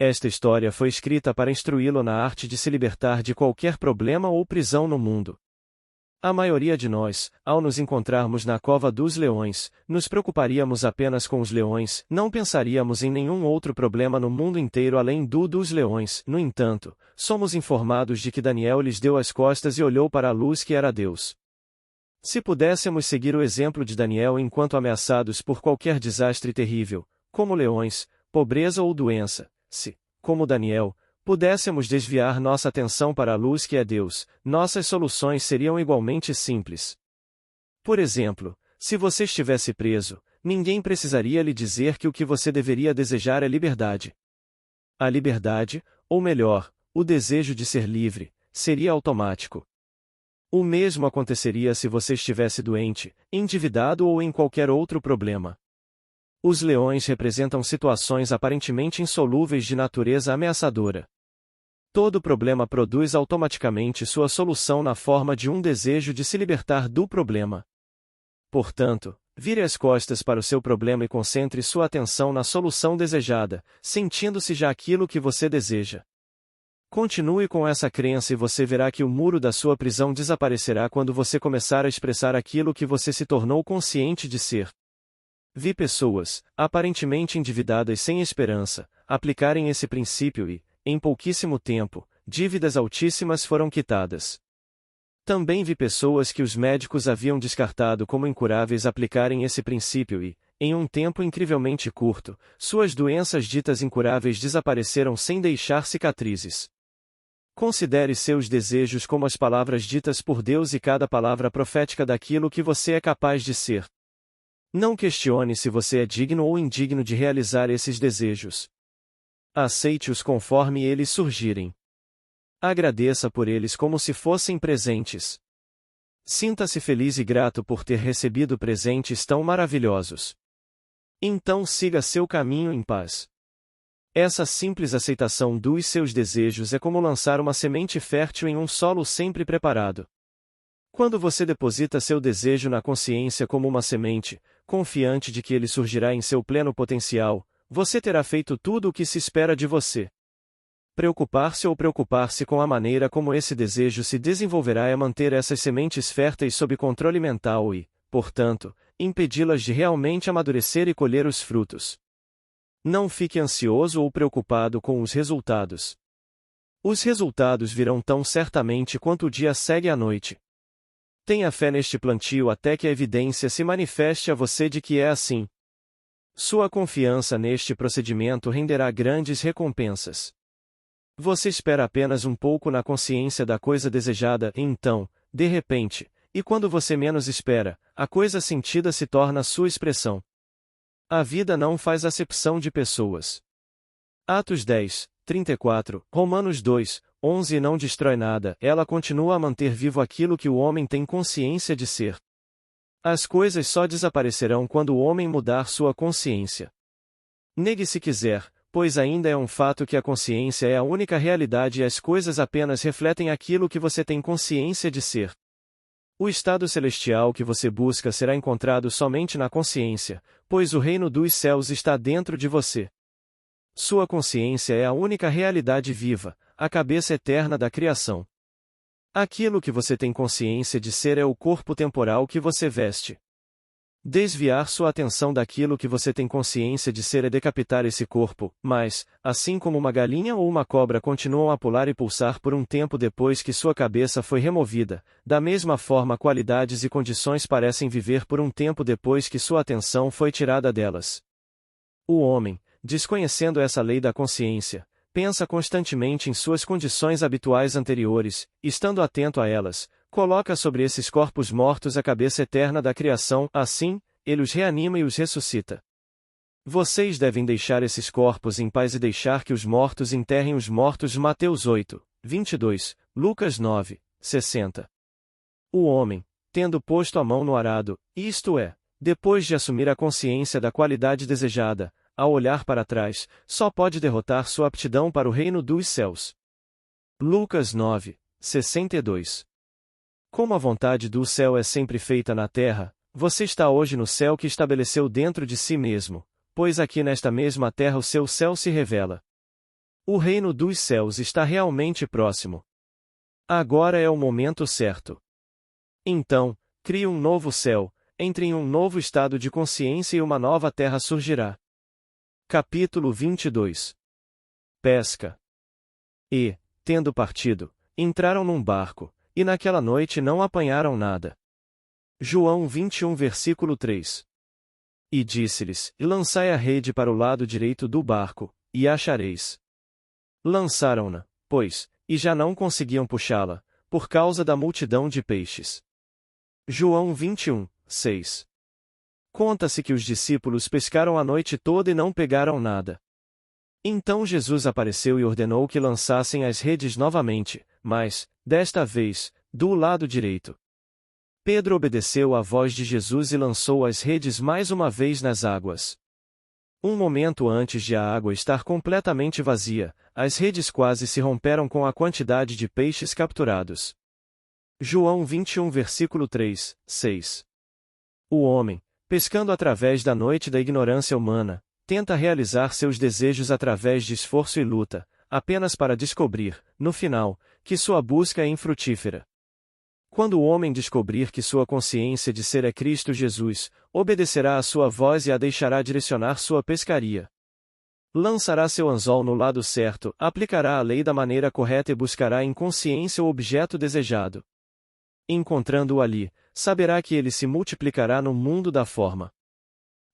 Esta história foi escrita para instruí-lo na arte de se libertar de qualquer problema ou prisão no mundo. A maioria de nós, ao nos encontrarmos na cova dos leões, nos preocuparíamos apenas com os leões, não pensaríamos em nenhum outro problema no mundo inteiro além do dos leões. No entanto, somos informados de que Daniel lhes deu as costas e olhou para a luz que era Deus. Se pudéssemos seguir o exemplo de Daniel enquanto ameaçados por qualquer desastre terrível, como leões, pobreza ou doença, se, como Daniel, pudéssemos desviar nossa atenção para a luz que é Deus, nossas soluções seriam igualmente simples. Por exemplo, se você estivesse preso, ninguém precisaria lhe dizer que o que você deveria desejar é liberdade. A liberdade, ou melhor, o desejo de ser livre, seria automático. O mesmo aconteceria se você estivesse doente, endividado ou em qualquer outro problema. Os leões representam situações aparentemente insolúveis de natureza ameaçadora. Todo problema produz automaticamente sua solução na forma de um desejo de se libertar do problema. Portanto, vire as costas para o seu problema e concentre sua atenção na solução desejada, sentindo-se já aquilo que você deseja. Continue com essa crença e você verá que o muro da sua prisão desaparecerá quando você começar a expressar aquilo que você se tornou consciente de ser. Vi pessoas, aparentemente endividadas sem esperança, aplicarem esse princípio e, em pouquíssimo tempo, dívidas altíssimas foram quitadas. Também vi pessoas que os médicos haviam descartado como incuráveis aplicarem esse princípio e, em um tempo incrivelmente curto, suas doenças ditas incuráveis desapareceram sem deixar cicatrizes. Considere seus desejos como as palavras ditas por Deus e cada palavra profética daquilo que você é capaz de ser. Não questione se você é digno ou indigno de realizar esses desejos. Aceite-os conforme eles surgirem. Agradeça por eles como se fossem presentes. Sinta-se feliz e grato por ter recebido presentes tão maravilhosos. Então siga seu caminho em paz. Essa simples aceitação dos seus desejos é como lançar uma semente fértil em um solo sempre preparado. Quando você deposita seu desejo na consciência como uma semente, confiante de que ele surgirá em seu pleno potencial, você terá feito tudo o que se espera de você. Preocupar-se com a maneira como esse desejo se desenvolverá é manter essas sementes férteis sob controle mental e, portanto, impedi-las de realmente amadurecer e colher os frutos. Não fique ansioso ou preocupado com os resultados. Os resultados virão tão certamente quanto o dia segue a noite. Tenha fé neste plantio até que a evidência se manifeste a você de que é assim. Sua confiança neste procedimento renderá grandes recompensas. Você espera apenas um pouco na consciência da coisa desejada e então, de repente, e quando você menos espera, a coisa sentida se torna sua expressão. A vida não faz acepção de pessoas. Atos 10, 34, Romanos 2, 11 não destrói nada, ela continua a manter vivo aquilo que o homem tem consciência de ser. As coisas só desaparecerão quando o homem mudar sua consciência. Negue se quiser, pois ainda é um fato que a consciência é a única realidade e as coisas apenas refletem aquilo que você tem consciência de ser. O estado celestial que você busca será encontrado somente na consciência, pois o reino dos céus está dentro de você. Sua consciência é a única realidade viva, a cabeça eterna da criação. Aquilo que você tem consciência de ser é o corpo temporal que você veste. Desviar sua atenção daquilo que você tem consciência de ser é decapitar esse corpo, mas, assim como uma galinha ou uma cobra continuam a pular e pulsar por um tempo depois que sua cabeça foi removida, da mesma forma qualidades e condições parecem viver por um tempo depois que sua atenção foi tirada delas. O homem, desconhecendo essa lei da consciência, pensa constantemente em suas condições habituais anteriores, estando atento a elas, coloca sobre esses corpos mortos a cabeça eterna da criação, assim, ele os reanima e os ressuscita. Vocês devem deixar esses corpos em paz e deixar que os mortos enterrem os mortos. Mateus 8, 22, Lucas 9, 60. O homem, tendo posto a mão no arado, isto é, depois de assumir a consciência da qualidade desejada, ao olhar para trás, só pode derrotar sua aptidão para o reino dos céus. Lucas 9, 62. Como a vontade do céu é sempre feita na terra, você está hoje no céu que estabeleceu dentro de si mesmo, pois aqui nesta mesma terra o seu céu se revela. O reino dos céus está realmente próximo. Agora é o momento certo. Então, crie um novo céu, entre em um novo estado de consciência e uma nova terra surgirá. Capítulo 22. Pesca. E, tendo partido, entraram num barco, e naquela noite não apanharam nada. João 21 versículo 3. E disse-lhes, lançai a rede para o lado direito do barco, e achareis. Lançaram-na, pois, e já não conseguiam puxá-la, por causa da multidão de peixes. João 21, 6. Conta-se que os discípulos pescaram a noite toda e não pegaram nada. Então Jesus apareceu e ordenou que lançassem as redes novamente, mas, desta vez, do lado direito. Pedro obedeceu à voz de Jesus e lançou as redes mais uma vez nas águas. Um momento antes de a água estar completamente vazia, as redes quase se romperam com a quantidade de peixes capturados. João 21 versículo 3, 6. O homem, pescando através da noite da ignorância humana, tenta realizar seus desejos através de esforço e luta, apenas para descobrir, no final, que sua busca é infrutífera. Quando o homem descobrir que sua consciência de ser é Cristo Jesus, obedecerá à sua voz e a deixará direcionar sua pescaria. Lançará seu anzol no lado certo, aplicará a lei da maneira correta e buscará em consciência o objeto desejado. Encontrando-o ali, saberá que ele se multiplicará no mundo da forma.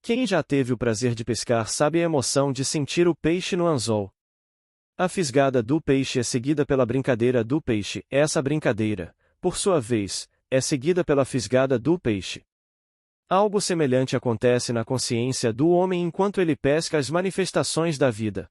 Quem já teve o prazer de pescar sabe a emoção de sentir o peixe no anzol. A fisgada do peixe é seguida pela brincadeira do peixe. Essa brincadeira, por sua vez, é seguida pela fisgada do peixe. Algo semelhante acontece na consciência do homem enquanto ele pesca as manifestações da vida.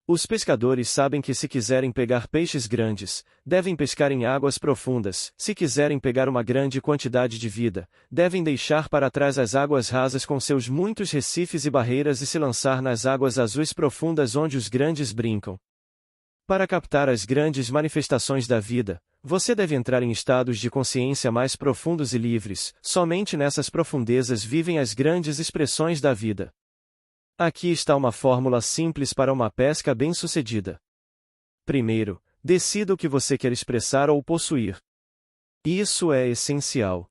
Os pescadores sabem que se quiserem pegar peixes grandes, devem pescar em águas profundas. Se quiserem pegar uma grande quantidade de vida, devem deixar para trás as águas rasas com seus muitos recifes e barreiras e se lançar nas águas azuis profundas onde os grandes brincam. Para captar as grandes manifestações da vida, você deve entrar em estados de consciência mais profundos e livres. Somente nessas profundezas vivem as grandes expressões da vida. Aqui está uma fórmula simples para uma pesca bem-sucedida. Primeiro, decida o que você quer expressar ou possuir. Isso é essencial.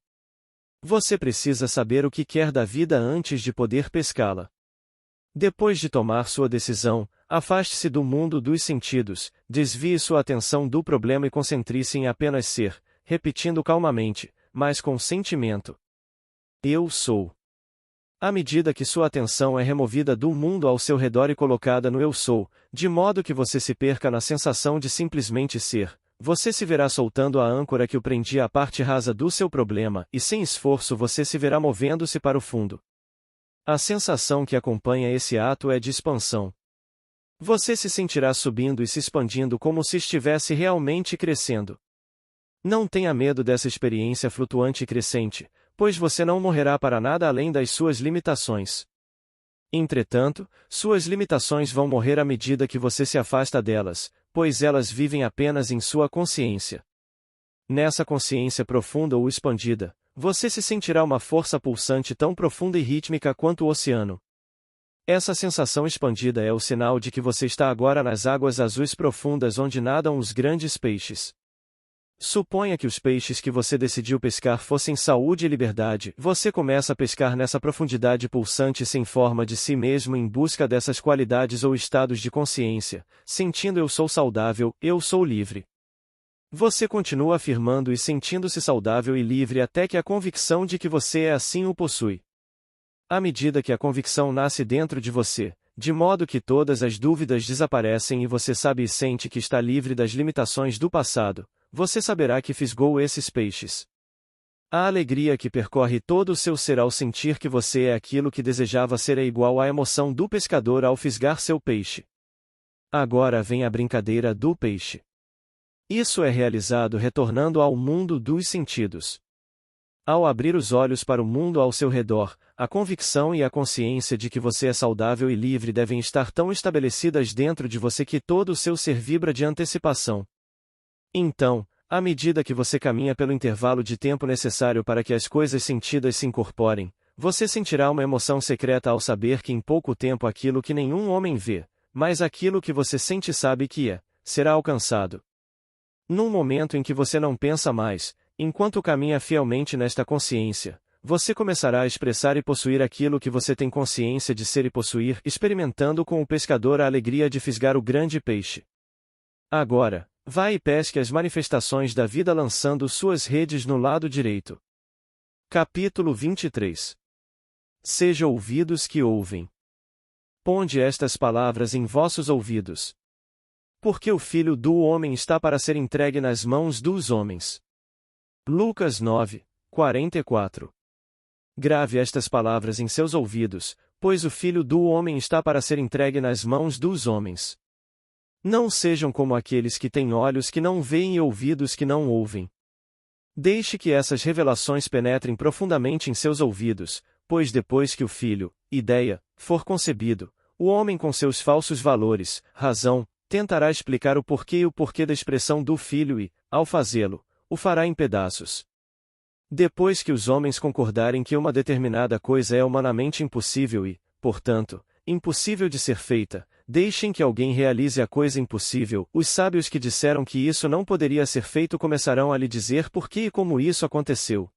Você precisa saber o que quer da vida antes de poder pescá-la. Depois de tomar sua decisão, afaste-se do mundo dos sentidos, desvie sua atenção do problema e concentre-se em apenas ser, repetindo calmamente, mas com sentimento. Eu sou. À medida que sua atenção é removida do mundo ao seu redor e colocada no eu sou, de modo que você se perca na sensação de simplesmente ser, você se verá soltando a âncora que o prendia à parte rasa do seu problema e sem esforço você se verá movendo-se para o fundo. A sensação que acompanha esse ato é de expansão. Você se sentirá subindo e se expandindo como se estivesse realmente crescendo. Não tenha medo dessa experiência flutuante e crescente, pois você não morrerá para nada além das suas limitações. Entretanto, suas limitações vão morrer à medida que você se afasta delas, pois elas vivem apenas em sua consciência. Nessa consciência profunda ou expandida, você se sentirá uma força pulsante tão profunda e rítmica quanto o oceano. Essa sensação expandida é o sinal de que você está agora nas águas azuis profundas onde nadam os grandes peixes. Suponha que os peixes que você decidiu pescar fossem saúde e liberdade. Você começa a pescar nessa profundidade pulsante sem forma de si mesmo em busca dessas qualidades ou estados de consciência, sentindo eu sou saudável, eu sou livre. Você continua afirmando e sentindo-se saudável e livre até que a convicção de que você é assim o possui. À medida que a convicção nasce dentro de você, de modo que todas as dúvidas desaparecem e você sabe e sente que está livre das limitações do passado, você saberá que fisgou esses peixes. A alegria que percorre todo o seu ser ao sentir que você é aquilo que desejava ser é igual à emoção do pescador ao fisgar seu peixe. Agora vem a brincadeira do peixe. Isso é realizado retornando ao mundo dos sentidos. Ao abrir os olhos para o mundo ao seu redor, a convicção e a consciência de que você é saudável e livre devem estar tão estabelecidas dentro de você que todo o seu ser vibra de antecipação. Então, à medida que você caminha pelo intervalo de tempo necessário para que as coisas sentidas se incorporem, você sentirá uma emoção secreta ao saber que em pouco tempo aquilo que nenhum homem vê, mas aquilo que você sente e sabe que é, será alcançado. Num momento em que você não pensa mais, enquanto caminha fielmente nesta consciência, você começará a expressar e possuir aquilo que você tem consciência de ser e possuir, experimentando com o pescador a alegria de fisgar o grande peixe. Agora, vá e pesque as manifestações da vida lançando suas redes no lado direito. Capítulo 23. Seja ouvidos que ouvem. Ponde estas palavras em vossos ouvidos. Porque o Filho do Homem está para ser entregue nas mãos dos homens. Lucas 9, 44. Grave estas palavras em seus ouvidos, pois o Filho do Homem está para ser entregue nas mãos dos homens. Não sejam como aqueles que têm olhos que não veem e ouvidos que não ouvem. Deixe que essas revelações penetrem profundamente em seus ouvidos, pois depois que o Filho, ideia, for concebido, o homem com seus falsos valores, razão, tentará explicar o porquê e o porquê da expressão do Filho e, ao fazê-lo, o fará em pedaços. Depois que os homens concordarem que uma determinada coisa é humanamente impossível e, portanto, impossível de ser feita, deixem que alguém realize a coisa impossível. Os sábios que disseram que isso não poderia ser feito começarão a lhe dizer por que e como isso aconteceu.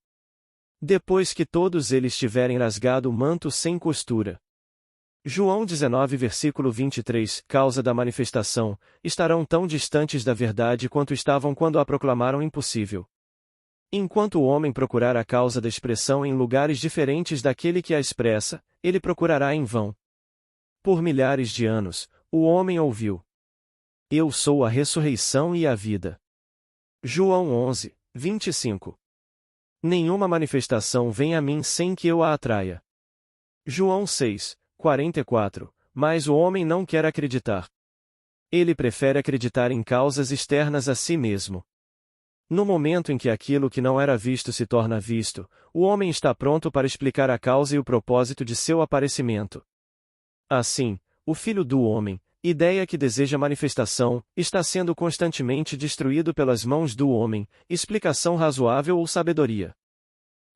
Depois que todos eles tiverem rasgado o manto sem costura. João 19 versículo 23, causa da manifestação, estarão tão distantes da verdade quanto estavam quando a proclamaram impossível. Enquanto o homem procurar a causa da expressão em lugares diferentes daquele que a expressa, ele procurará em vão. Por milhares de anos, o homem ouviu: Eu sou a ressurreição e a vida. João 11, 25. Nenhuma manifestação vem a mim sem que eu a atraia. João 6, 44. Mas o homem não quer acreditar. Ele prefere acreditar em causas externas a si mesmo. No momento em que aquilo que não era visto se torna visto, o homem está pronto para explicar a causa e o propósito de seu aparecimento. Assim, o Filho do Homem, ideia que deseja manifestação, está sendo constantemente destruído pelas mãos do homem, explicação razoável ou sabedoria.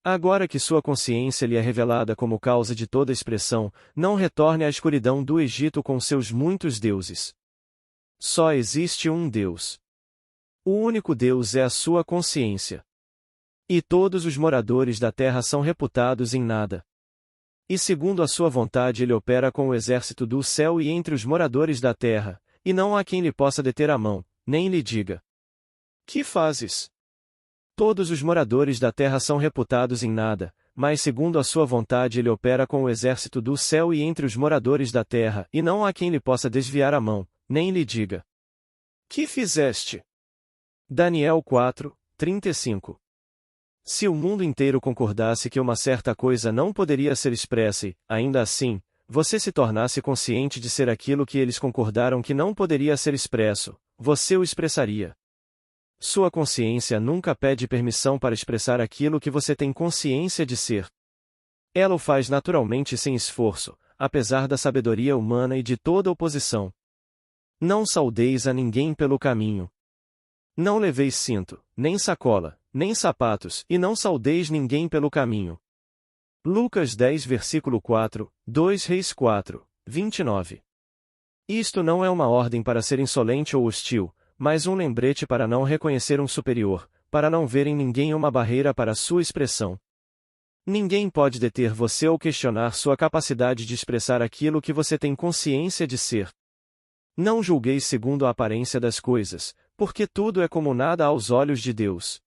Agora que sua consciência lhe é revelada como causa de toda expressão, não retorne à escuridão do Egito com seus muitos deuses. Só existe um Deus. O único Deus é a sua consciência. E todos os moradores da terra são reputados em nada. E segundo a sua vontade ele opera com o exército do céu e entre os moradores da terra, e não há quem lhe possa deter a mão, nem lhe diga: que fazes? Todos os moradores da terra são reputados em nada, mas segundo a sua vontade ele opera com o exército do céu e entre os moradores da terra, e não há quem lhe possa desviar a mão, nem lhe diga: que fizeste? Daniel 4, 35. Se o mundo inteiro concordasse que uma certa coisa não poderia ser expressa e, ainda assim, você se tornasse consciente de ser aquilo que eles concordaram que não poderia ser expresso, você o expressaria. Sua consciência nunca pede permissão para expressar aquilo que você tem consciência de ser. Ela o faz naturalmente sem esforço, apesar da sabedoria humana e de toda oposição. Não saudeis a ninguém pelo caminho. Não leveis cinto, nem sacola, nem sapatos, e não saudeis ninguém pelo caminho. Lucas 10 versículo 4, 2 Reis 4, 29. Isto não é uma ordem para ser insolente ou hostil, mas um lembrete para não reconhecer um superior, para não ver em ninguém uma barreira para sua expressão. Ninguém pode deter você ou questionar sua capacidade de expressar aquilo que você tem consciência de ser. Não julgueis segundo a aparência das coisas, porque tudo é como nada aos olhos de Deus.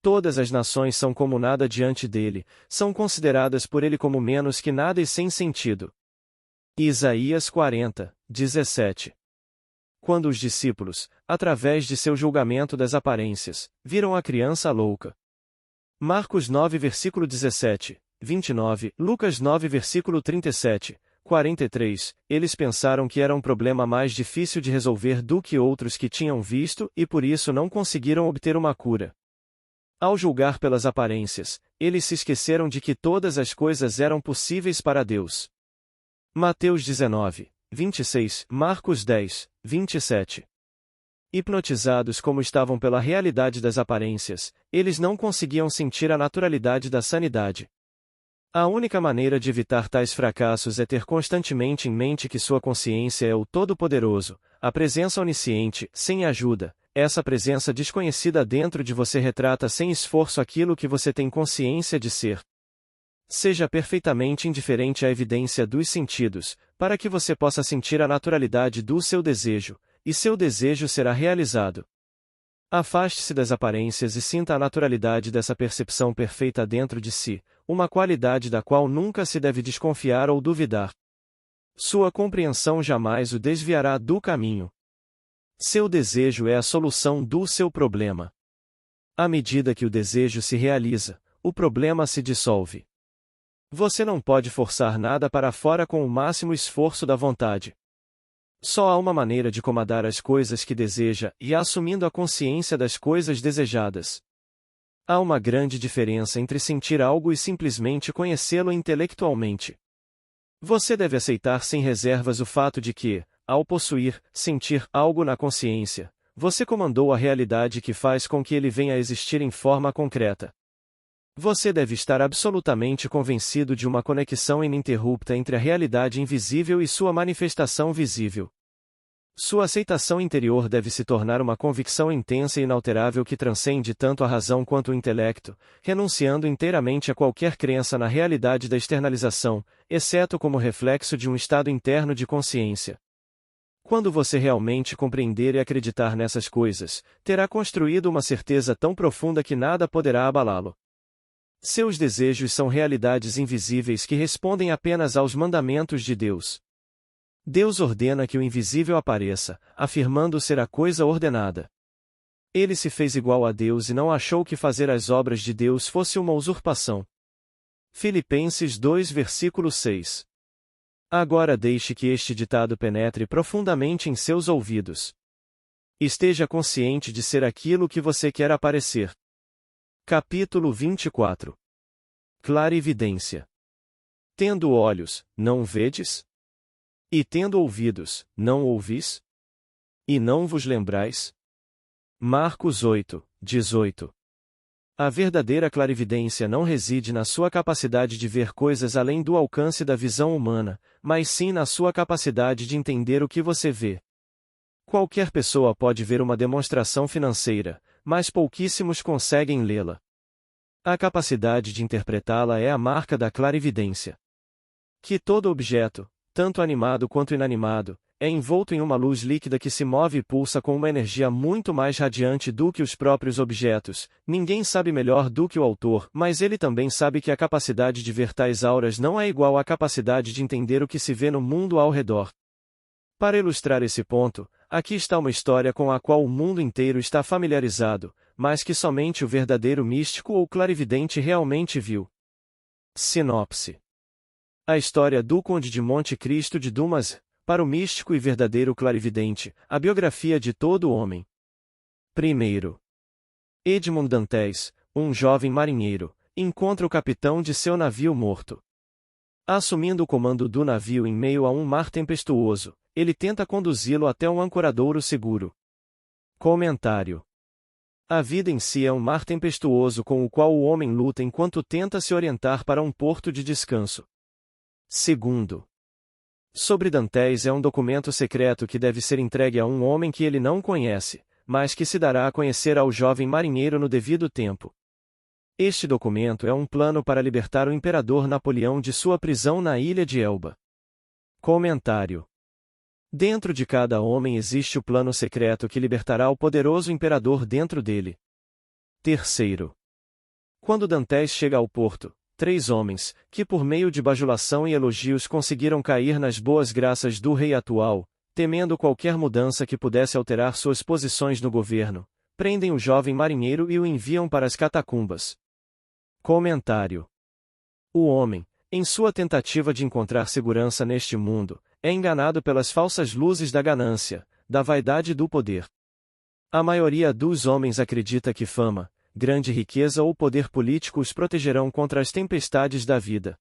Todas as nações são como nada diante dele, são consideradas por ele como menos que nada e sem sentido. Isaías 40, 17. Quando os discípulos, através de seu julgamento das aparências, viram a criança louca. Marcos 9 versículo 17, 29, Lucas 9 versículo 37, 43, eles pensaram que era um problema mais difícil de resolver do que outros que tinham visto e por isso não conseguiram obter uma cura. Ao julgar pelas aparências, eles se esqueceram de que todas as coisas eram possíveis para Deus. Mateus 19, 26, Marcos 10, 27. Hipnotizados como estavam pela realidade das aparências, eles não conseguiam sentir a naturalidade da sanidade. A única maneira de evitar tais fracassos é ter constantemente em mente que sua consciência é o Todo-Poderoso, a presença onisciente, sem ajuda. Essa presença desconhecida dentro de você retrata sem esforço aquilo que você tem consciência de ser. Seja perfeitamente indiferente à evidência dos sentidos, para que você possa sentir a naturalidade do seu desejo, e seu desejo será realizado. Afaste-se das aparências e sinta a naturalidade dessa percepção perfeita dentro de si, uma qualidade da qual nunca se deve desconfiar ou duvidar. Sua compreensão jamais o desviará do caminho. Seu desejo é a solução do seu problema. À medida que o desejo se realiza, o problema se dissolve. Você não pode forçar nada para fora com o máximo esforço da vontade. Só há uma maneira de comandar as coisas que deseja e assumindo a consciência das coisas desejadas. Há uma grande diferença entre sentir algo e simplesmente conhecê-lo intelectualmente. Você deve aceitar sem reservas o fato de que, ao sentir algo na consciência, você comandou a realidade que faz com que ele venha a existir em forma concreta. Você deve estar absolutamente convencido de uma conexão ininterrupta entre a realidade invisível e sua manifestação visível. Sua aceitação interior deve se tornar uma convicção intensa e inalterável que transcende tanto a razão quanto o intelecto, renunciando inteiramente a qualquer crença na realidade da externalização, exceto como reflexo de um estado interno de consciência. Quando você realmente compreender e acreditar nessas coisas, terá construído uma certeza tão profunda que nada poderá abalá-lo. Seus desejos são realidades invisíveis que respondem apenas aos mandamentos de Deus. Deus ordena que o invisível apareça, afirmando ser a coisa ordenada. Ele se fez igual a Deus e não achou que fazer as obras de Deus fosse uma usurpação. Filipenses 2 versículo 6. Agora deixe que este ditado penetre profundamente em seus ouvidos. Esteja consciente de ser aquilo que você quer aparecer. Capítulo 24. Clarividência. Tendo olhos, não vedes? E tendo ouvidos, não ouvis? E não vos lembrais? Marcos 8, 18. A verdadeira clarividência não reside na sua capacidade de ver coisas além do alcance da visão humana, mas sim na sua capacidade de entender o que você vê. Qualquer pessoa pode ver uma demonstração financeira, mas pouquíssimos conseguem lê-la. A capacidade de interpretá-la é a marca da clarividência. Que todo objeto, tanto animado quanto inanimado, é envolto em uma luz líquida que se move e pulsa com uma energia muito mais radiante do que os próprios objetos. Ninguém sabe melhor do que o autor, mas ele também sabe que a capacidade de ver tais auras não é igual à capacidade de entender o que se vê no mundo ao redor. Para ilustrar esse ponto, aqui está uma história com a qual o mundo inteiro está familiarizado, mas que somente o verdadeiro místico ou clarividente realmente viu. Sinopse. A história do Conde de Monte Cristo de Dumas, para o místico e verdadeiro clarividente, a biografia de todo homem. Primeiro. Edmond Dantès, um jovem marinheiro, encontra o capitão de seu navio morto. Assumindo o comando do navio em meio a um mar tempestuoso, ele tenta conduzi-lo até um ancoradouro seguro. Comentário. A vida em si é um mar tempestuoso com o qual o homem luta enquanto tenta se orientar para um porto de descanso. Segundo. Sobre Dantès é um documento secreto que deve ser entregue a um homem que ele não conhece, mas que se dará a conhecer ao jovem marinheiro no devido tempo. Este documento é um plano para libertar o imperador Napoleão de sua prisão na ilha de Elba. Comentário. Dentro de cada homem existe o plano secreto que libertará o poderoso imperador dentro dele. Terceiro. Quando Dantès chega ao porto, 3 homens, que por meio de bajulação e elogios conseguiram cair nas boas graças do rei atual, temendo qualquer mudança que pudesse alterar suas posições no governo, prendem o jovem marinheiro e o enviam para as catacumbas. Comentário. O homem, em sua tentativa de encontrar segurança neste mundo, é enganado pelas falsas luzes da ganância, da vaidade e do poder. A maioria dos homens acredita que fama, grande riqueza ou poder político os protegerão contra as tempestades da vida.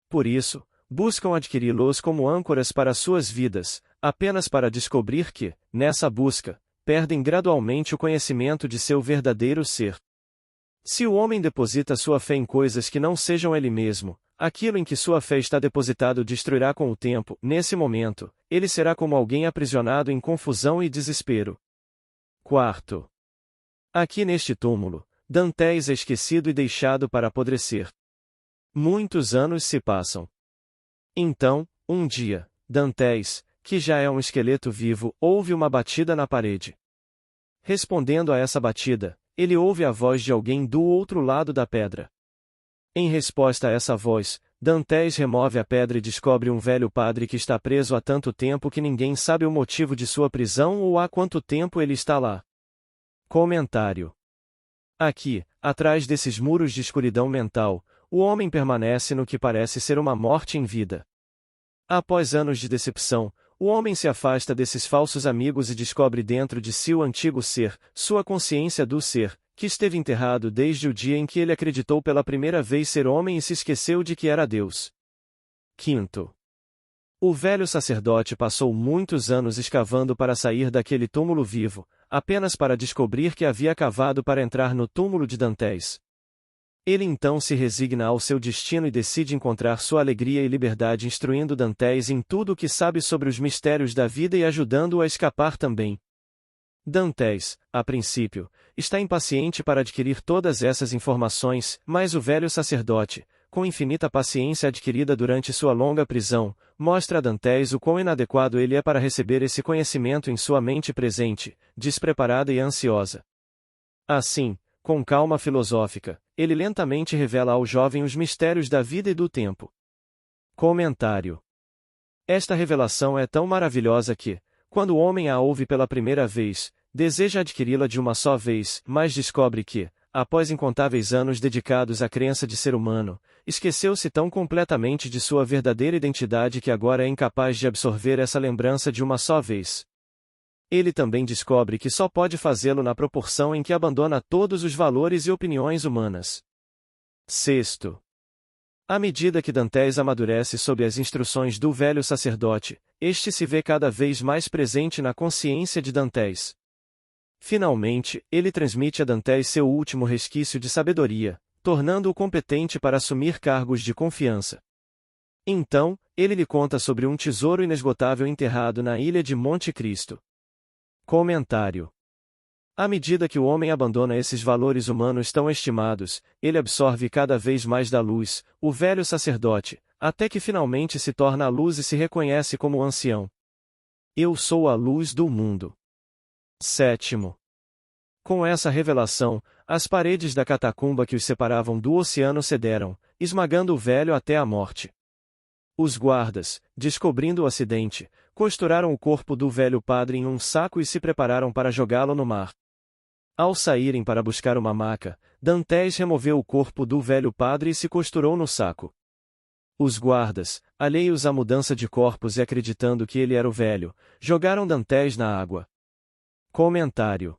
Por isso, buscam adquiri-los como âncoras para suas vidas, apenas para descobrir que, nessa busca, perdem gradualmente o conhecimento de seu verdadeiro ser. Se o homem deposita sua fé em coisas que não sejam ele mesmo, aquilo em que sua fé está depositado destruirá com o tempo. Nesse momento, ele será como alguém aprisionado em confusão e desespero. Quarto. Aqui neste túmulo, Dantès é esquecido e deixado para apodrecer. Muitos anos se passam. Então, um dia, Dantès, que já é um esqueleto vivo, ouve uma batida na parede. Respondendo a essa batida, ele ouve a voz de alguém do outro lado da pedra. Em resposta a essa voz, Dantès remove a pedra e descobre um velho padre que está preso há tanto tempo que ninguém sabe o motivo de sua prisão ou há quanto tempo ele está lá. Comentário. Aqui, atrás desses muros de escuridão mental, o homem permanece no que parece ser uma morte em vida. Após anos de decepção, o homem se afasta desses falsos amigos e descobre dentro de si o antigo ser, sua consciência do ser, que esteve enterrado desde o dia em que ele acreditou pela primeira vez ser homem e se esqueceu de que era Deus. Quinto. O velho sacerdote passou muitos anos escavando para sair daquele túmulo vivo, apenas para descobrir que havia cavado para entrar no túmulo de Dantès. Ele então se resigna ao seu destino e decide encontrar sua alegria e liberdade instruindo Dantès em tudo o que sabe sobre os mistérios da vida e ajudando-o a escapar também. Dantès, a princípio, está impaciente para adquirir todas essas informações, mas o velho sacerdote, com infinita paciência adquirida durante sua longa prisão, mostra a Dantès o quão inadequado ele é para receber esse conhecimento em sua mente presente, despreparada e ansiosa. Assim, com calma filosófica, ele lentamente revela ao jovem os mistérios da vida e do tempo. Comentário. Esta revelação é tão maravilhosa que, quando o homem a ouve pela primeira vez, deseja adquiri-la de uma só vez, mas descobre que, após incontáveis anos dedicados à crença de ser humano, esqueceu-se tão completamente de sua verdadeira identidade que agora é incapaz de absorver essa lembrança de uma só vez. Ele também descobre que só pode fazê-lo na proporção em que abandona todos os valores e opiniões humanas. Sexto. À medida que Dantes amadurece sob as instruções do velho sacerdote, este se vê cada vez mais presente na consciência de Dantes. Finalmente, ele transmite a Dantes seu último resquício de sabedoria, tornando-o competente para assumir cargos de confiança. Então, ele lhe conta sobre um tesouro inesgotável enterrado na ilha de Monte Cristo. Comentário. À medida que o homem abandona esses valores humanos tão estimados, ele absorve cada vez mais da luz, o velho sacerdote, até que finalmente se torna a luz e se reconhece como ancião. Eu sou a luz do mundo. Sétimo. Com essa revelação, as paredes da catacumba que os separavam do oceano cederam, esmagando o velho até a morte. Os guardas, descobrindo o acidente, costuraram o corpo do velho padre em um saco e se prepararam para jogá-lo no mar. Ao saírem para buscar uma maca, Dantes removeu o corpo do velho padre e se costurou no saco. Os guardas, alheios à mudança de corpos e acreditando que ele era o velho, jogaram Dantes na água. Comentário.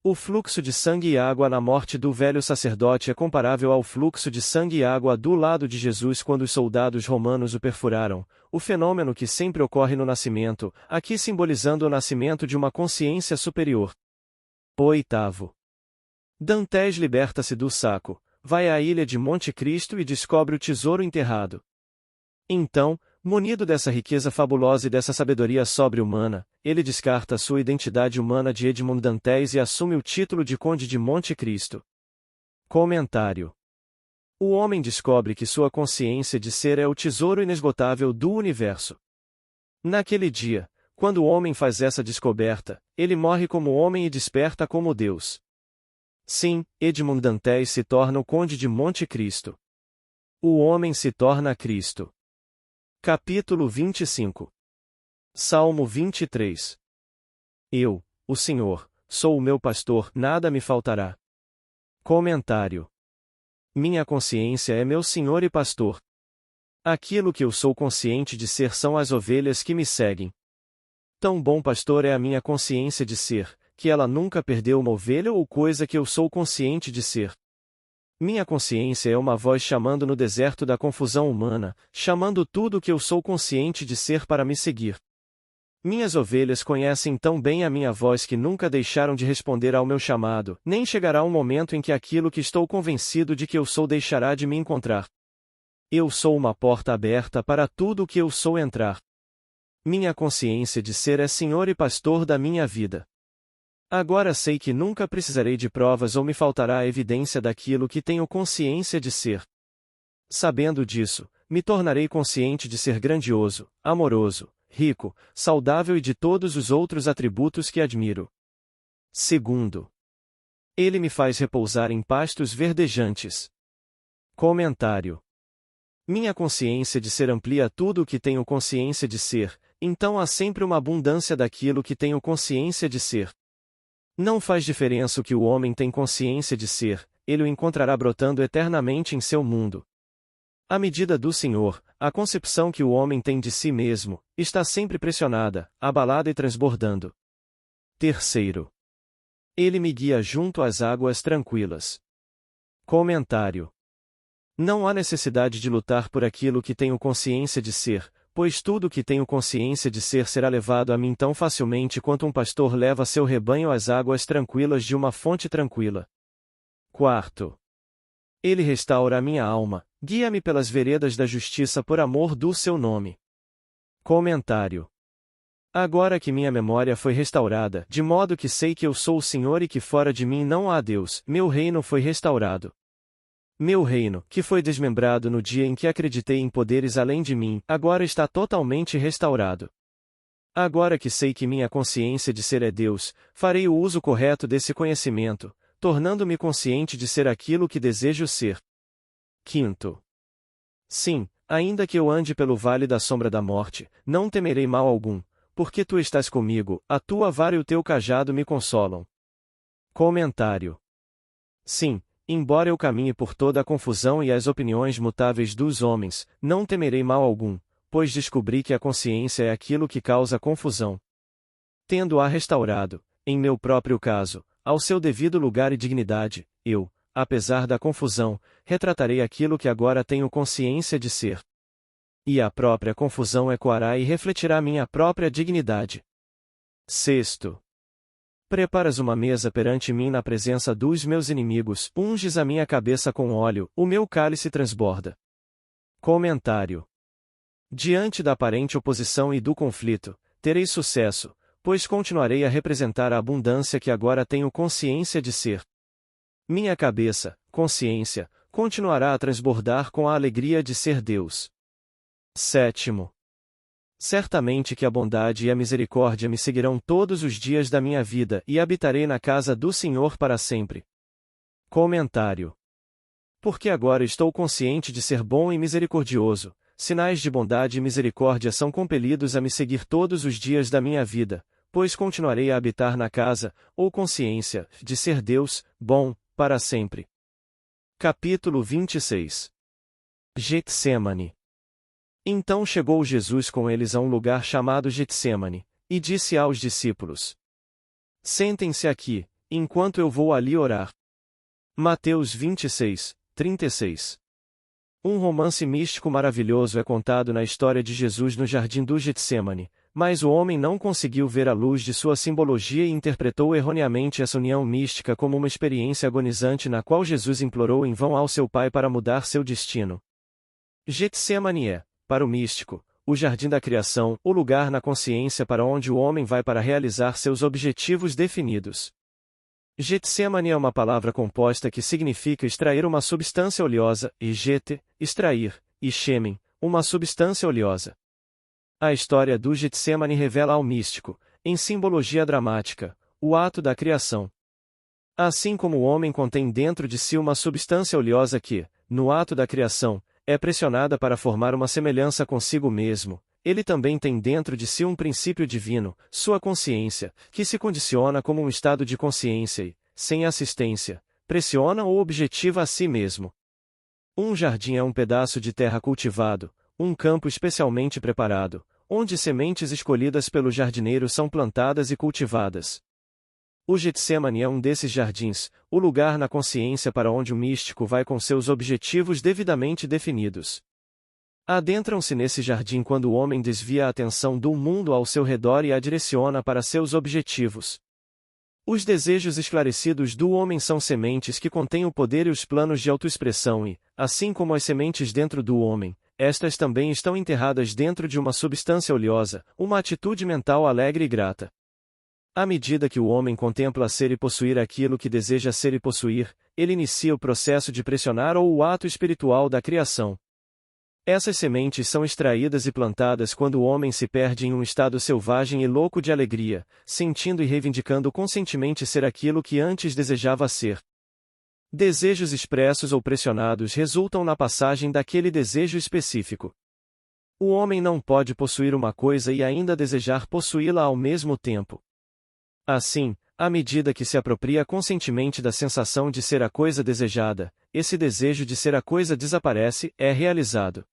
O fluxo de sangue e água na morte do velho sacerdote é comparável ao fluxo de sangue e água do lado de Jesus quando os soldados romanos o perfuraram, o fenômeno que sempre ocorre no nascimento, aqui simbolizando o nascimento de uma consciência superior. Oitavo. Dantes liberta-se do saco, vai à ilha de Monte Cristo e descobre o tesouro enterrado. Então, munido dessa riqueza fabulosa e dessa sabedoria sobre-humana, ele descarta sua identidade humana de Edmond Dantes e assume o título de Conde de Monte Cristo. Comentário. O homem descobre que sua consciência de ser é o tesouro inesgotável do universo. Naquele dia, quando o homem faz essa descoberta, ele morre como homem e desperta como Deus. Sim, Edmond Dantes se torna o Conde de Monte Cristo. O homem se torna Cristo. Capítulo 25. Salmo 23. Eu, o Senhor, sou o meu pastor, nada me faltará. Comentário. Minha consciência é meu Senhor e pastor. Aquilo que eu sou consciente de ser são as ovelhas que me seguem. Tão bom pastor é a minha consciência de ser, que ela nunca perdeu uma ovelha ou coisa que eu sou consciente de ser. Minha consciência é uma voz chamando no deserto da confusão humana, chamando tudo o que eu sou consciente de ser para me seguir. Minhas ovelhas conhecem tão bem a minha voz que nunca deixaram de responder ao meu chamado, nem chegará um momento em que aquilo que estou convencido de que eu sou deixará de me encontrar. Eu sou uma porta aberta para tudo o que eu sou entrar. Minha consciência de ser é Senhor e pastor da minha vida. Agora sei que nunca precisarei de provas ou me faltará a evidência daquilo que tenho consciência de ser. Sabendo disso, me tornarei consciente de ser grandioso, amoroso, rico, saudável e de todos os outros atributos que admiro. Segundo. Ele me faz repousar em pastos verdejantes. Comentário. Minha consciência de ser amplia tudo o que tenho consciência de ser, então há sempre uma abundância daquilo que tenho consciência de ser. Não faz diferença o que o homem tem consciência de ser, ele o encontrará brotando eternamente em seu mundo. À medida do Senhor, a concepção que o homem tem de si mesmo, está sempre pressionada, abalada e transbordando. Terceiro. Ele me guia junto às águas tranquilas. Comentário. Não há necessidade de lutar por aquilo que tenho consciência de ser, pois tudo o que tenho consciência de ser será levado a mim tão facilmente quanto um pastor leva seu rebanho às águas tranquilas de uma fonte tranquila. Quarto. Ele restaura a minha alma, guia-me pelas veredas da justiça por amor do seu nome. Comentário. Agora que minha memória foi restaurada, de modo que sei que eu sou o Senhor e que fora de mim não há Deus, meu reino foi restaurado. Meu reino, que foi desmembrado no dia em que acreditei em poderes além de mim, agora está totalmente restaurado. Agora que sei que minha consciência de ser é Deus, farei o uso correto desse conhecimento, tornando-me consciente de ser aquilo que desejo ser. Quinto. Sim, ainda que eu ande pelo vale da sombra da morte, não temerei mal algum, porque tu estás comigo, a tua vara e o teu cajado me consolam. Comentário. Sim, embora eu caminhe por toda a confusão e as opiniões mutáveis dos homens, não temerei mal algum, pois descobri que a consciência é aquilo que causa confusão. Tendo-a restaurado, em meu próprio caso, ao seu devido lugar e dignidade, eu, apesar da confusão, retratarei aquilo que agora tenho consciência de ser. E a própria confusão ecoará e refletirá minha própria dignidade. Sexto. Preparas uma mesa perante mim na presença dos meus inimigos, unges a minha cabeça com óleo, o meu cálice transborda. Comentário. Diante da aparente oposição e do conflito, terei sucesso, pois continuarei a representar a abundância que agora tenho consciência de ser. Minha cabeça, consciência, continuará a transbordar com a alegria de ser Deus. Sétimo. Certamente que a bondade e a misericórdia me seguirão todos os dias da minha vida e habitarei na casa do Senhor para sempre. Comentário. Porque agora estou consciente de ser bom e misericordioso, sinais de bondade e misericórdia são compelidos a me seguir todos os dias da minha vida, pois continuarei a habitar na casa, ou consciência, de ser Deus, bom, para sempre. Capítulo 26. Getsemane. Então chegou Jesus com eles a um lugar chamado Getsemane, e disse aos discípulos: Sentem-se aqui, enquanto eu vou ali orar. Mateus 26, 36. Um romance místico maravilhoso é contado na história de Jesus no jardim do Getsemane, mas o homem não conseguiu ver a luz de sua simbologia e interpretou erroneamente essa união mística como uma experiência agonizante na qual Jesus implorou em vão ao seu Pai para mudar seu destino. Getsemane é, para o místico, o jardim da criação, o lugar na consciência para onde o homem vai para realizar seus objetivos definidos. Getsemane é uma palavra composta que significa extrair uma substância oleosa, e gete, extrair, e shemen, uma substância oleosa. A história do Getsemane revela ao místico, em simbologia dramática, o ato da criação. Assim como o homem contém dentro de si uma substância oleosa que, no ato da criação, é pressionada para formar uma semelhança consigo mesmo, ele também tem dentro de si um princípio divino, sua consciência, que se condiciona como um estado de consciência e, sem assistência, pressiona ou objetiva a si mesmo. Um jardim é um pedaço de terra cultivado, um campo especialmente preparado, onde sementes escolhidas pelo jardineiro são plantadas e cultivadas. O Getsemane é um desses jardins, o lugar na consciência para onde o místico vai com seus objetivos devidamente definidos. Adentram-se nesse jardim quando o homem desvia a atenção do mundo ao seu redor e a direciona para seus objetivos. Os desejos esclarecidos do homem são sementes que contêm o poder e os planos de autoexpressão e, assim como as sementes dentro do homem, estas também estão enterradas dentro de uma substância oleosa, uma atitude mental alegre e grata. À medida que o homem contempla ser e possuir aquilo que deseja ser e possuir, ele inicia o processo de pressionar ou o ato espiritual da criação. Essas sementes são extraídas e plantadas quando o homem se perde em um estado selvagem e louco de alegria, sentindo e reivindicando conscientemente ser aquilo que antes desejava ser. Desejos expressos ou pressionados resultam na passagem daquele desejo específico. O homem não pode possuir uma coisa e ainda desejar possuí-la ao mesmo tempo. Assim, à medida que se apropria conscientemente da sensação de ser a coisa desejada, esse desejo de ser a coisa desaparece, é realizado.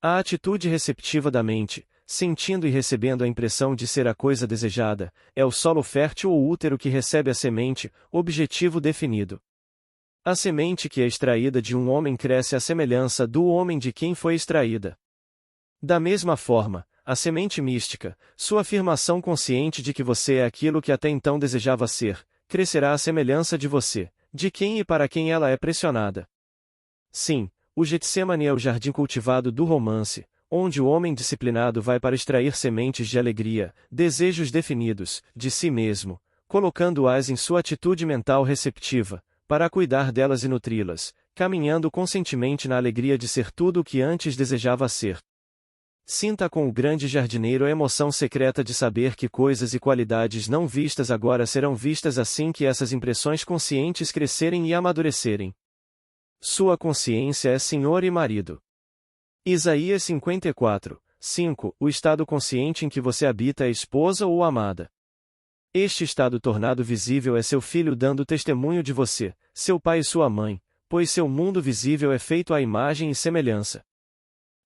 A atitude receptiva da mente, sentindo e recebendo a impressão de ser a coisa desejada, é o solo fértil ou útero que recebe a semente, objetivo definido. A semente que é extraída de um homem cresce à semelhança do homem de quem foi extraída. Da mesma forma, a semente mística, sua afirmação consciente de que você é aquilo que até então desejava ser, crescerá à semelhança de você, de quem e para quem ela é pressionada. Sim, o Getsemane é o jardim cultivado do romance, onde o homem disciplinado vai para extrair sementes de alegria, desejos definidos, de si mesmo, colocando-as em sua atitude mental receptiva, para cuidar delas e nutri-las, caminhando conscientemente na alegria de ser tudo o que antes desejava ser. Sinta com o grande jardineiro a emoção secreta de saber que coisas e qualidades não vistas agora serão vistas assim que essas impressões conscientes crescerem e amadurecerem. Sua consciência é senhor e marido. Isaías 54, 5. O estado consciente em que você habita é esposa ou amada. Este estado tornado visível é seu filho dando testemunho de você, seu pai e sua mãe, pois seu mundo visível é feito à imagem e semelhança.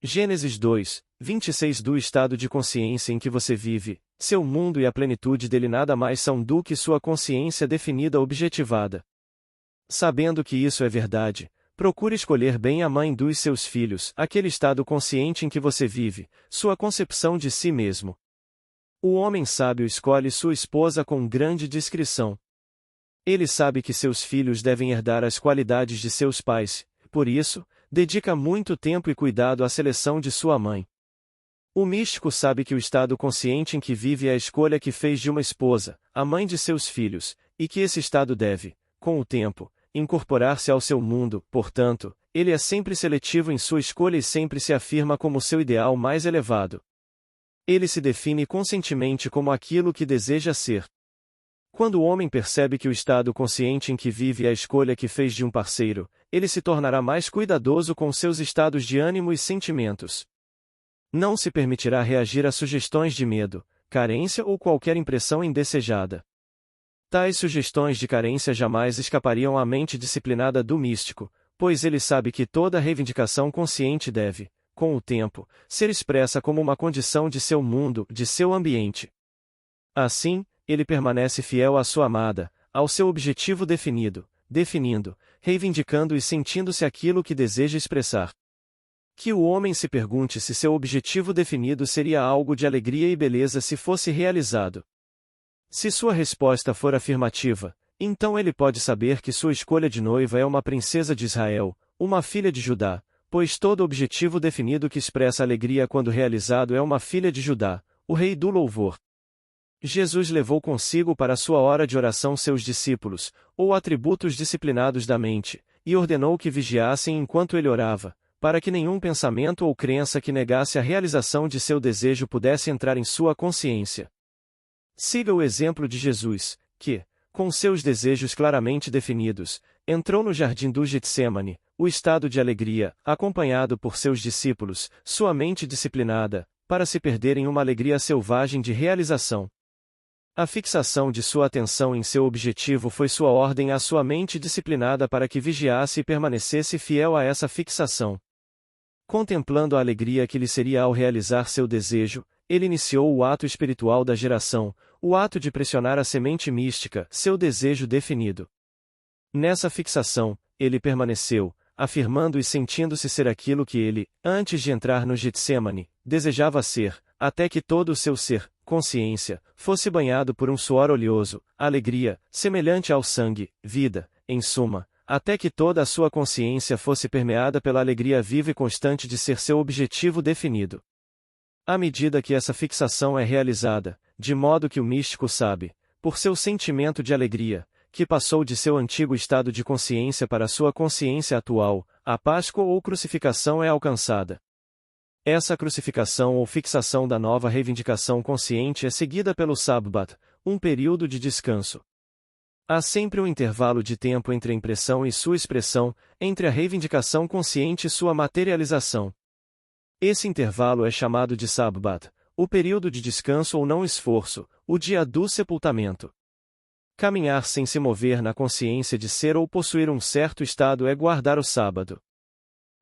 Gênesis 2, 26. Do estado de consciência em que você vive, seu mundo e a plenitude dele nada mais são do que sua consciência definida objetivada. Sabendo que isso é verdade, procure escolher bem a mãe dos seus filhos, aquele estado consciente em que você vive, sua concepção de si mesmo. O homem sábio escolhe sua esposa com grande discrição. Ele sabe que seus filhos devem herdar as qualidades de seus pais, por isso, dedica muito tempo e cuidado à seleção de sua mãe. O místico sabe que o estado consciente em que vive é a escolha que fez de uma esposa, a mãe de seus filhos, e que esse estado deve, com o tempo, incorporar-se ao seu mundo, portanto, ele é sempre seletivo em sua escolha e sempre se afirma como seu ideal mais elevado. Ele se define conscientemente como aquilo que deseja ser. Quando o homem percebe que o estado consciente em que vive é a escolha que fez de um parceiro, ele se tornará mais cuidadoso com seus estados de ânimo e sentimentos. Não se permitirá reagir a sugestões de medo, carência ou qualquer impressão indesejada. Tais sugestões de carência jamais escapariam à mente disciplinada do místico, pois ele sabe que toda reivindicação consciente deve, com o tempo, ser expressa como uma condição de seu mundo, de seu ambiente. Assim, ele permanece fiel à sua amada, ao seu objetivo definido, definindo, reivindicando e sentindo-se aquilo que deseja expressar. Que o homem se pergunte se seu objetivo definido seria algo de alegria e beleza se fosse realizado. Se sua resposta for afirmativa, então ele pode saber que sua escolha de noiva é uma princesa de Israel, uma filha de Judá, pois todo objetivo definido que expressa alegria quando realizado é uma filha de Judá, o rei do louvor. Jesus levou consigo para sua hora de oração seus discípulos, ou atributos disciplinados da mente, e ordenou que vigiassem enquanto ele orava, para que nenhum pensamento ou crença que negasse a realização de seu desejo pudesse entrar em sua consciência. Siga o exemplo de Jesus, que, com seus desejos claramente definidos, entrou no jardim do Getsemane, o estado de alegria, acompanhado por seus discípulos, sua mente disciplinada, para se perder em uma alegria selvagem de realização. A fixação de sua atenção em seu objetivo foi sua ordem à sua mente disciplinada para que vigiasse e permanecesse fiel a essa fixação. Contemplando a alegria que lhe seria ao realizar seu desejo, ele iniciou o ato espiritual da geração, o ato de pressionar a semente mística, seu desejo definido. Nessa fixação, ele permaneceu, afirmando e sentindo-se ser aquilo que ele, antes de entrar no Getsemane, desejava ser, até que todo o seu ser, consciência, fosse banhado por um suor oleoso, alegria, semelhante ao sangue, vida, em suma, até que toda a sua consciência fosse permeada pela alegria viva e constante de ser seu objetivo definido. À medida que essa fixação é realizada, de modo que o místico sabe, por seu sentimento de alegria, que passou de seu antigo estado de consciência para sua consciência atual, a Páscoa ou crucificação é alcançada. Essa crucificação ou fixação da nova reivindicação consciente é seguida pelo Sabbat, um período de descanso. Há sempre um intervalo de tempo entre a impressão e sua expressão, entre a reivindicação consciente e sua materialização. Esse intervalo é chamado de Sabbat, o período de descanso ou não esforço, o dia do sepultamento. Caminhar sem se mover na consciência de ser ou possuir um certo estado é guardar o sábado.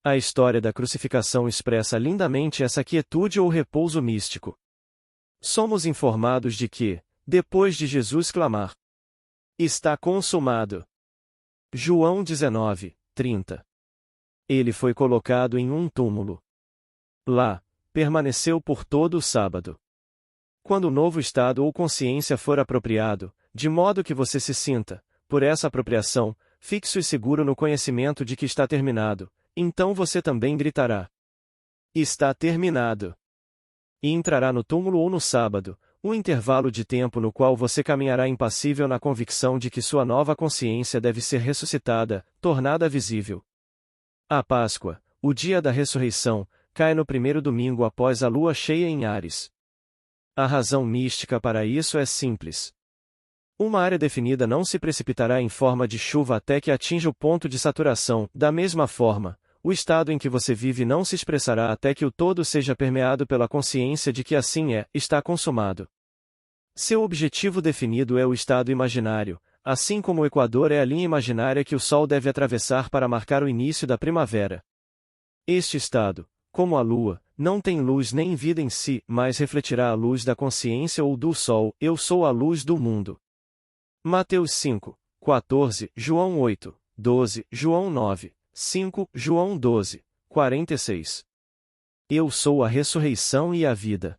A história da crucificação expressa lindamente essa quietude ou repouso místico. Somos informados de que, depois de Jesus clamar, "Está consumado", João 19, 30. Ele foi colocado em um túmulo. Lá, permaneceu por todo o sábado. Quando o novo estado ou consciência for apropriado, de modo que você se sinta, por essa apropriação, fixo e seguro no conhecimento de que está terminado, então você também gritará: "Está terminado!" E entrará no túmulo ou no sábado, um intervalo de tempo no qual você caminhará impassível na convicção de que sua nova consciência deve ser ressuscitada, tornada visível. A Páscoa, o dia da ressurreição, cai no primeiro domingo após a lua cheia em Áries. A razão mística para isso é simples. Uma área definida não se precipitará em forma de chuva até que atinja o ponto de saturação. Da mesma forma, o estado em que você vive não se expressará até que o todo seja permeado pela consciência de que assim é, está consumado. Seu objetivo definido é o estado imaginário, assim como o Equador é a linha imaginária que o Sol deve atravessar para marcar o início da primavera. Este estado, como a Lua, não tem luz nem vida em si, mas refletirá a luz da consciência ou do Sol. Eu sou a luz do mundo. Mateus 5, 14, João 8, 12, João 9, 5, João 12, 46. Eu sou a ressurreição e a vida.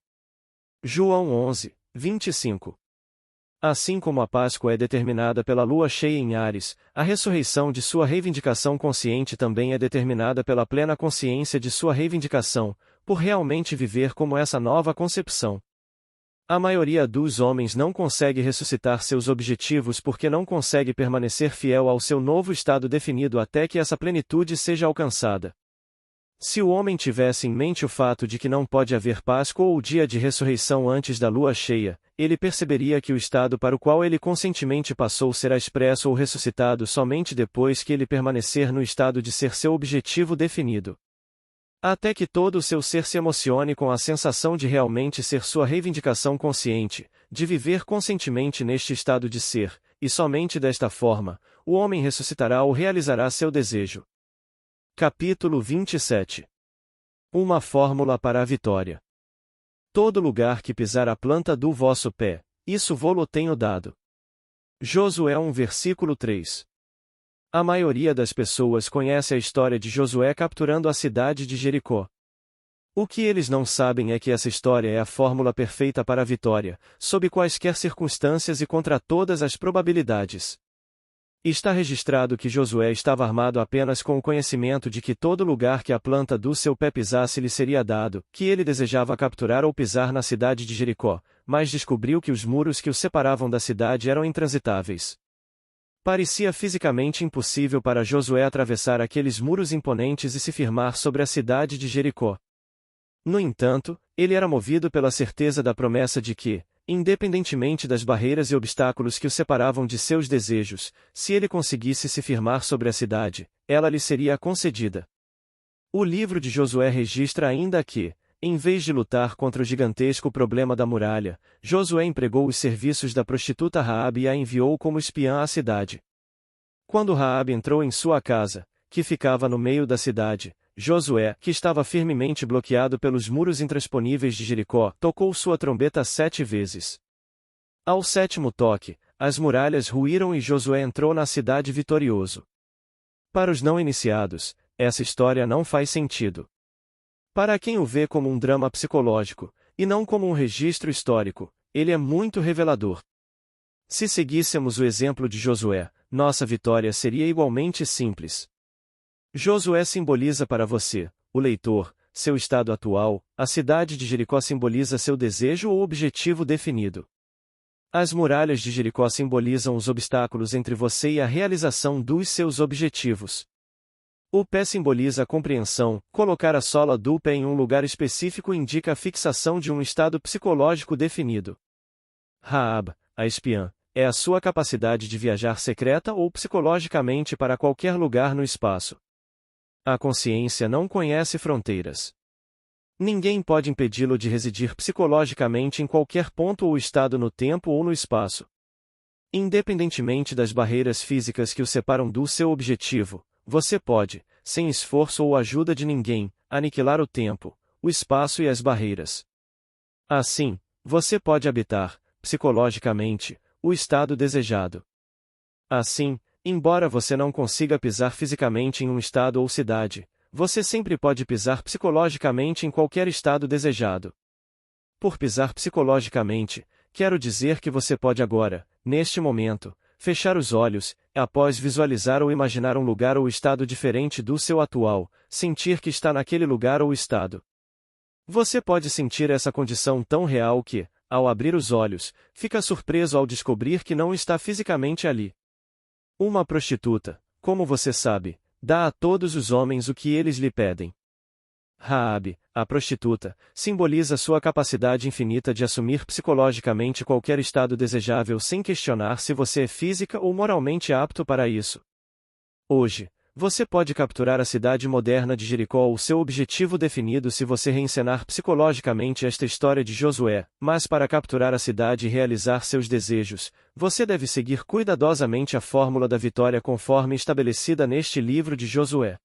João 11, 25. Assim como a Páscoa é determinada pela lua cheia em Áries, a ressurreição de sua reivindicação consciente também é determinada pela plena consciência de sua reivindicação, por realmente viver como essa nova concepção. A maioria dos homens não consegue ressuscitar seus objetivos porque não consegue permanecer fiel ao seu novo estado definido até que essa plenitude seja alcançada. Se o homem tivesse em mente o fato de que não pode haver Páscoa ou dia de ressurreição antes da lua cheia, ele perceberia que o estado para o qual ele conscientemente passou será expresso ou ressuscitado somente depois que ele permanecer no estado de ser seu objetivo definido. Até que todo o seu ser se emocione com a sensação de realmente ser sua reivindicação consciente, de viver conscientemente neste estado de ser, e somente desta forma, o homem ressuscitará ou realizará seu desejo. Capítulo 27. Uma fórmula para a vitória. Todo lugar que pisar a planta do vosso pé, isso vô-lo tenho dado. Josué 1 versículo 3. A maioria das pessoas conhece a história de Josué capturando a cidade de Jericó. O que eles não sabem é que essa história é a fórmula perfeita para a vitória, sob quaisquer circunstâncias e contra todas as probabilidades. Está registrado que Josué estava armado apenas com o conhecimento de que todo lugar que a planta do seu pé pisasse lhe seria dado, que ele desejava capturar ou pisar na cidade de Jericó, mas descobriu que os muros que o separavam da cidade eram intransitáveis. Parecia fisicamente impossível para Josué atravessar aqueles muros imponentes e se firmar sobre a cidade de Jericó. No entanto, ele era movido pela certeza da promessa de que, independentemente das barreiras e obstáculos que o separavam de seus desejos, se ele conseguisse se firmar sobre a cidade, ela lhe seria concedida. O livro de Josué registra ainda que, em vez de lutar contra o gigantesco problema da muralha, Josué empregou os serviços da prostituta Raabe e a enviou como espiã à cidade. Quando Raabe entrou em sua casa, que ficava no meio da cidade, Josué, que estava firmemente bloqueado pelos muros intransponíveis de Jericó, tocou sua trombeta 7 vezes. Ao 7º toque, as muralhas ruíram e Josué entrou na cidade vitorioso. Para os não iniciados, essa história não faz sentido. Para quem o vê como um drama psicológico, e não como um registro histórico, ele é muito revelador. Se seguíssemos o exemplo de Josué, nossa vitória seria igualmente simples. Josué simboliza para você, o leitor, seu estado atual, a cidade de Jericó simboliza seu desejo ou objetivo definido. As muralhas de Jericó simbolizam os obstáculos entre você e a realização dos seus objetivos. O pé simboliza a compreensão, colocar a sola do pé em um lugar específico indica a fixação de um estado psicológico definido. Raab, a espiã, é a sua capacidade de viajar secreta ou psicologicamente para qualquer lugar no espaço. A consciência não conhece fronteiras. Ninguém pode impedi-lo de residir psicologicamente em qualquer ponto ou estado no tempo ou no espaço. Independentemente das barreiras físicas que o separam do seu objetivo, você pode, sem esforço ou ajuda de ninguém, aniquilar o tempo, o espaço e as barreiras. Assim, você pode habitar, psicologicamente, o estado desejado. Assim, embora você não consiga pisar fisicamente em um estado ou cidade, você sempre pode pisar psicologicamente em qualquer estado desejado. Por pisar psicologicamente, quero dizer que você pode agora, neste momento, fechar os olhos, e após visualizar ou imaginar um lugar ou estado diferente do seu atual, sentir que está naquele lugar ou estado. Você pode sentir essa condição tão real que, ao abrir os olhos, fica surpreso ao descobrir que não está fisicamente ali. Uma prostituta, como você sabe, dá a todos os homens o que eles lhe pedem. Raabe, a prostituta, simboliza sua capacidade infinita de assumir psicologicamente qualquer estado desejável sem questionar se você é física ou moralmente apto para isso. Hoje, Você pode capturar a cidade moderna de Jericó, o seu objetivo definido se você reencenar psicologicamente esta história de Josué, mas para capturar a cidade e realizar seus desejos, você deve seguir cuidadosamente a fórmula da vitória conforme estabelecida neste livro de Josué.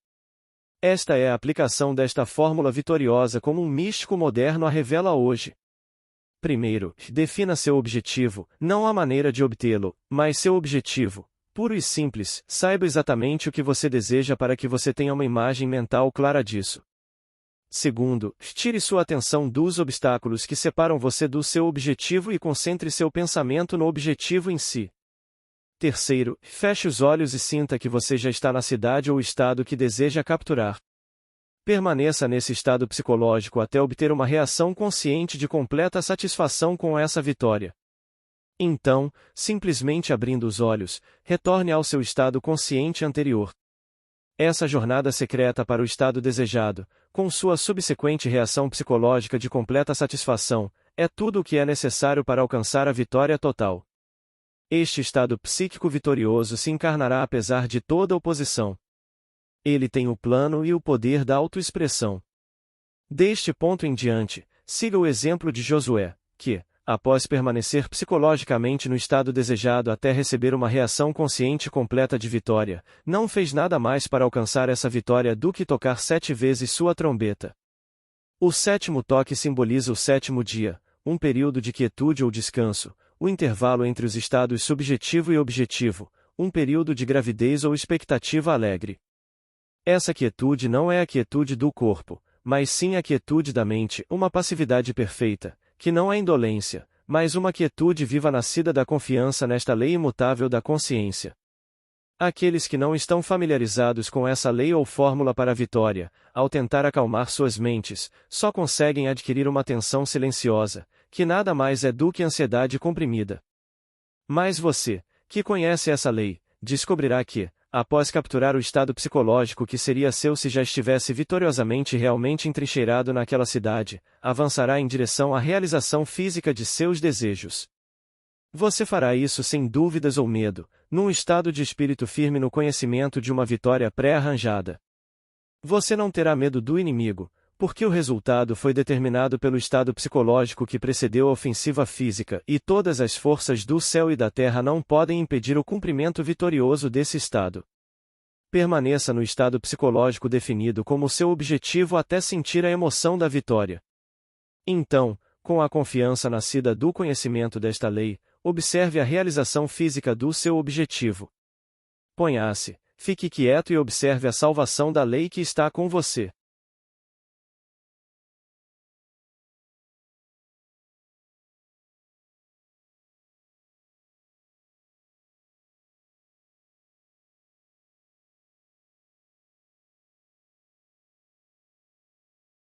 Esta é a aplicação desta fórmula vitoriosa como um místico moderno a revela hoje. Primeiro, defina seu objetivo, não a maneira de obtê-lo, mas seu objetivo. Puro e simples, saiba exatamente o que você deseja para que você tenha uma imagem mental clara disso. Segundo, tire sua atenção dos obstáculos que separam você do seu objetivo e concentre seu pensamento no objetivo em si. Terceiro, feche os olhos e sinta que você já está na cidade ou estado que deseja capturar. Permaneça nesse estado psicológico até obter uma reação consciente de completa satisfação com essa vitória. Então, simplesmente abrindo os olhos, retorne ao seu estado consciente anterior. Essa jornada secreta para o estado desejado, com sua subsequente reação psicológica de completa satisfação, é tudo o que é necessário para alcançar a vitória total. Este estado psíquico vitorioso se encarnará apesar de toda oposição. Ele tem o plano e o poder da autoexpressão. Deste ponto em diante, siga o exemplo de Josué, que, após permanecer psicologicamente no estado desejado até receber uma reação consciente completa de vitória, não fez nada mais para alcançar essa vitória do que tocar 7 vezes sua trombeta. O sétimo toque simboliza o sétimo dia, um período de quietude ou descanso, o intervalo entre os estados subjetivo e objetivo, um período de gravidez ou expectativa alegre. Essa quietude não é a quietude do corpo, mas sim a quietude da mente, uma passividade perfeita, que não é indolência, mas uma quietude viva nascida da confiança nesta lei imutável da consciência. Aqueles que não estão familiarizados com essa lei ou fórmula para a vitória, ao tentar acalmar suas mentes, só conseguem adquirir uma tensão silenciosa, que nada mais é do que ansiedade comprimida. Mas você, que conhece essa lei, descobrirá que, após capturar o estado psicológico que seria seu se já estivesse vitoriosamente e realmente entrincheirado naquela cidade, avançará em direção à realização física de seus desejos. Você fará isso sem dúvidas ou medo, num estado de espírito firme no conhecimento de uma vitória pré-arranjada. Você não terá medo do inimigo, porque o resultado foi determinado pelo estado psicológico que precedeu a ofensiva física, e todas as forças do céu e da terra não podem impedir o cumprimento vitorioso desse estado. Permaneça no estado psicológico definido como seu objetivo até sentir a emoção da vitória. Então, com a confiança nascida do conhecimento desta lei, observe a realização física do seu objetivo. Ponha-se, fique quieto e observe a salvação da lei que está com você.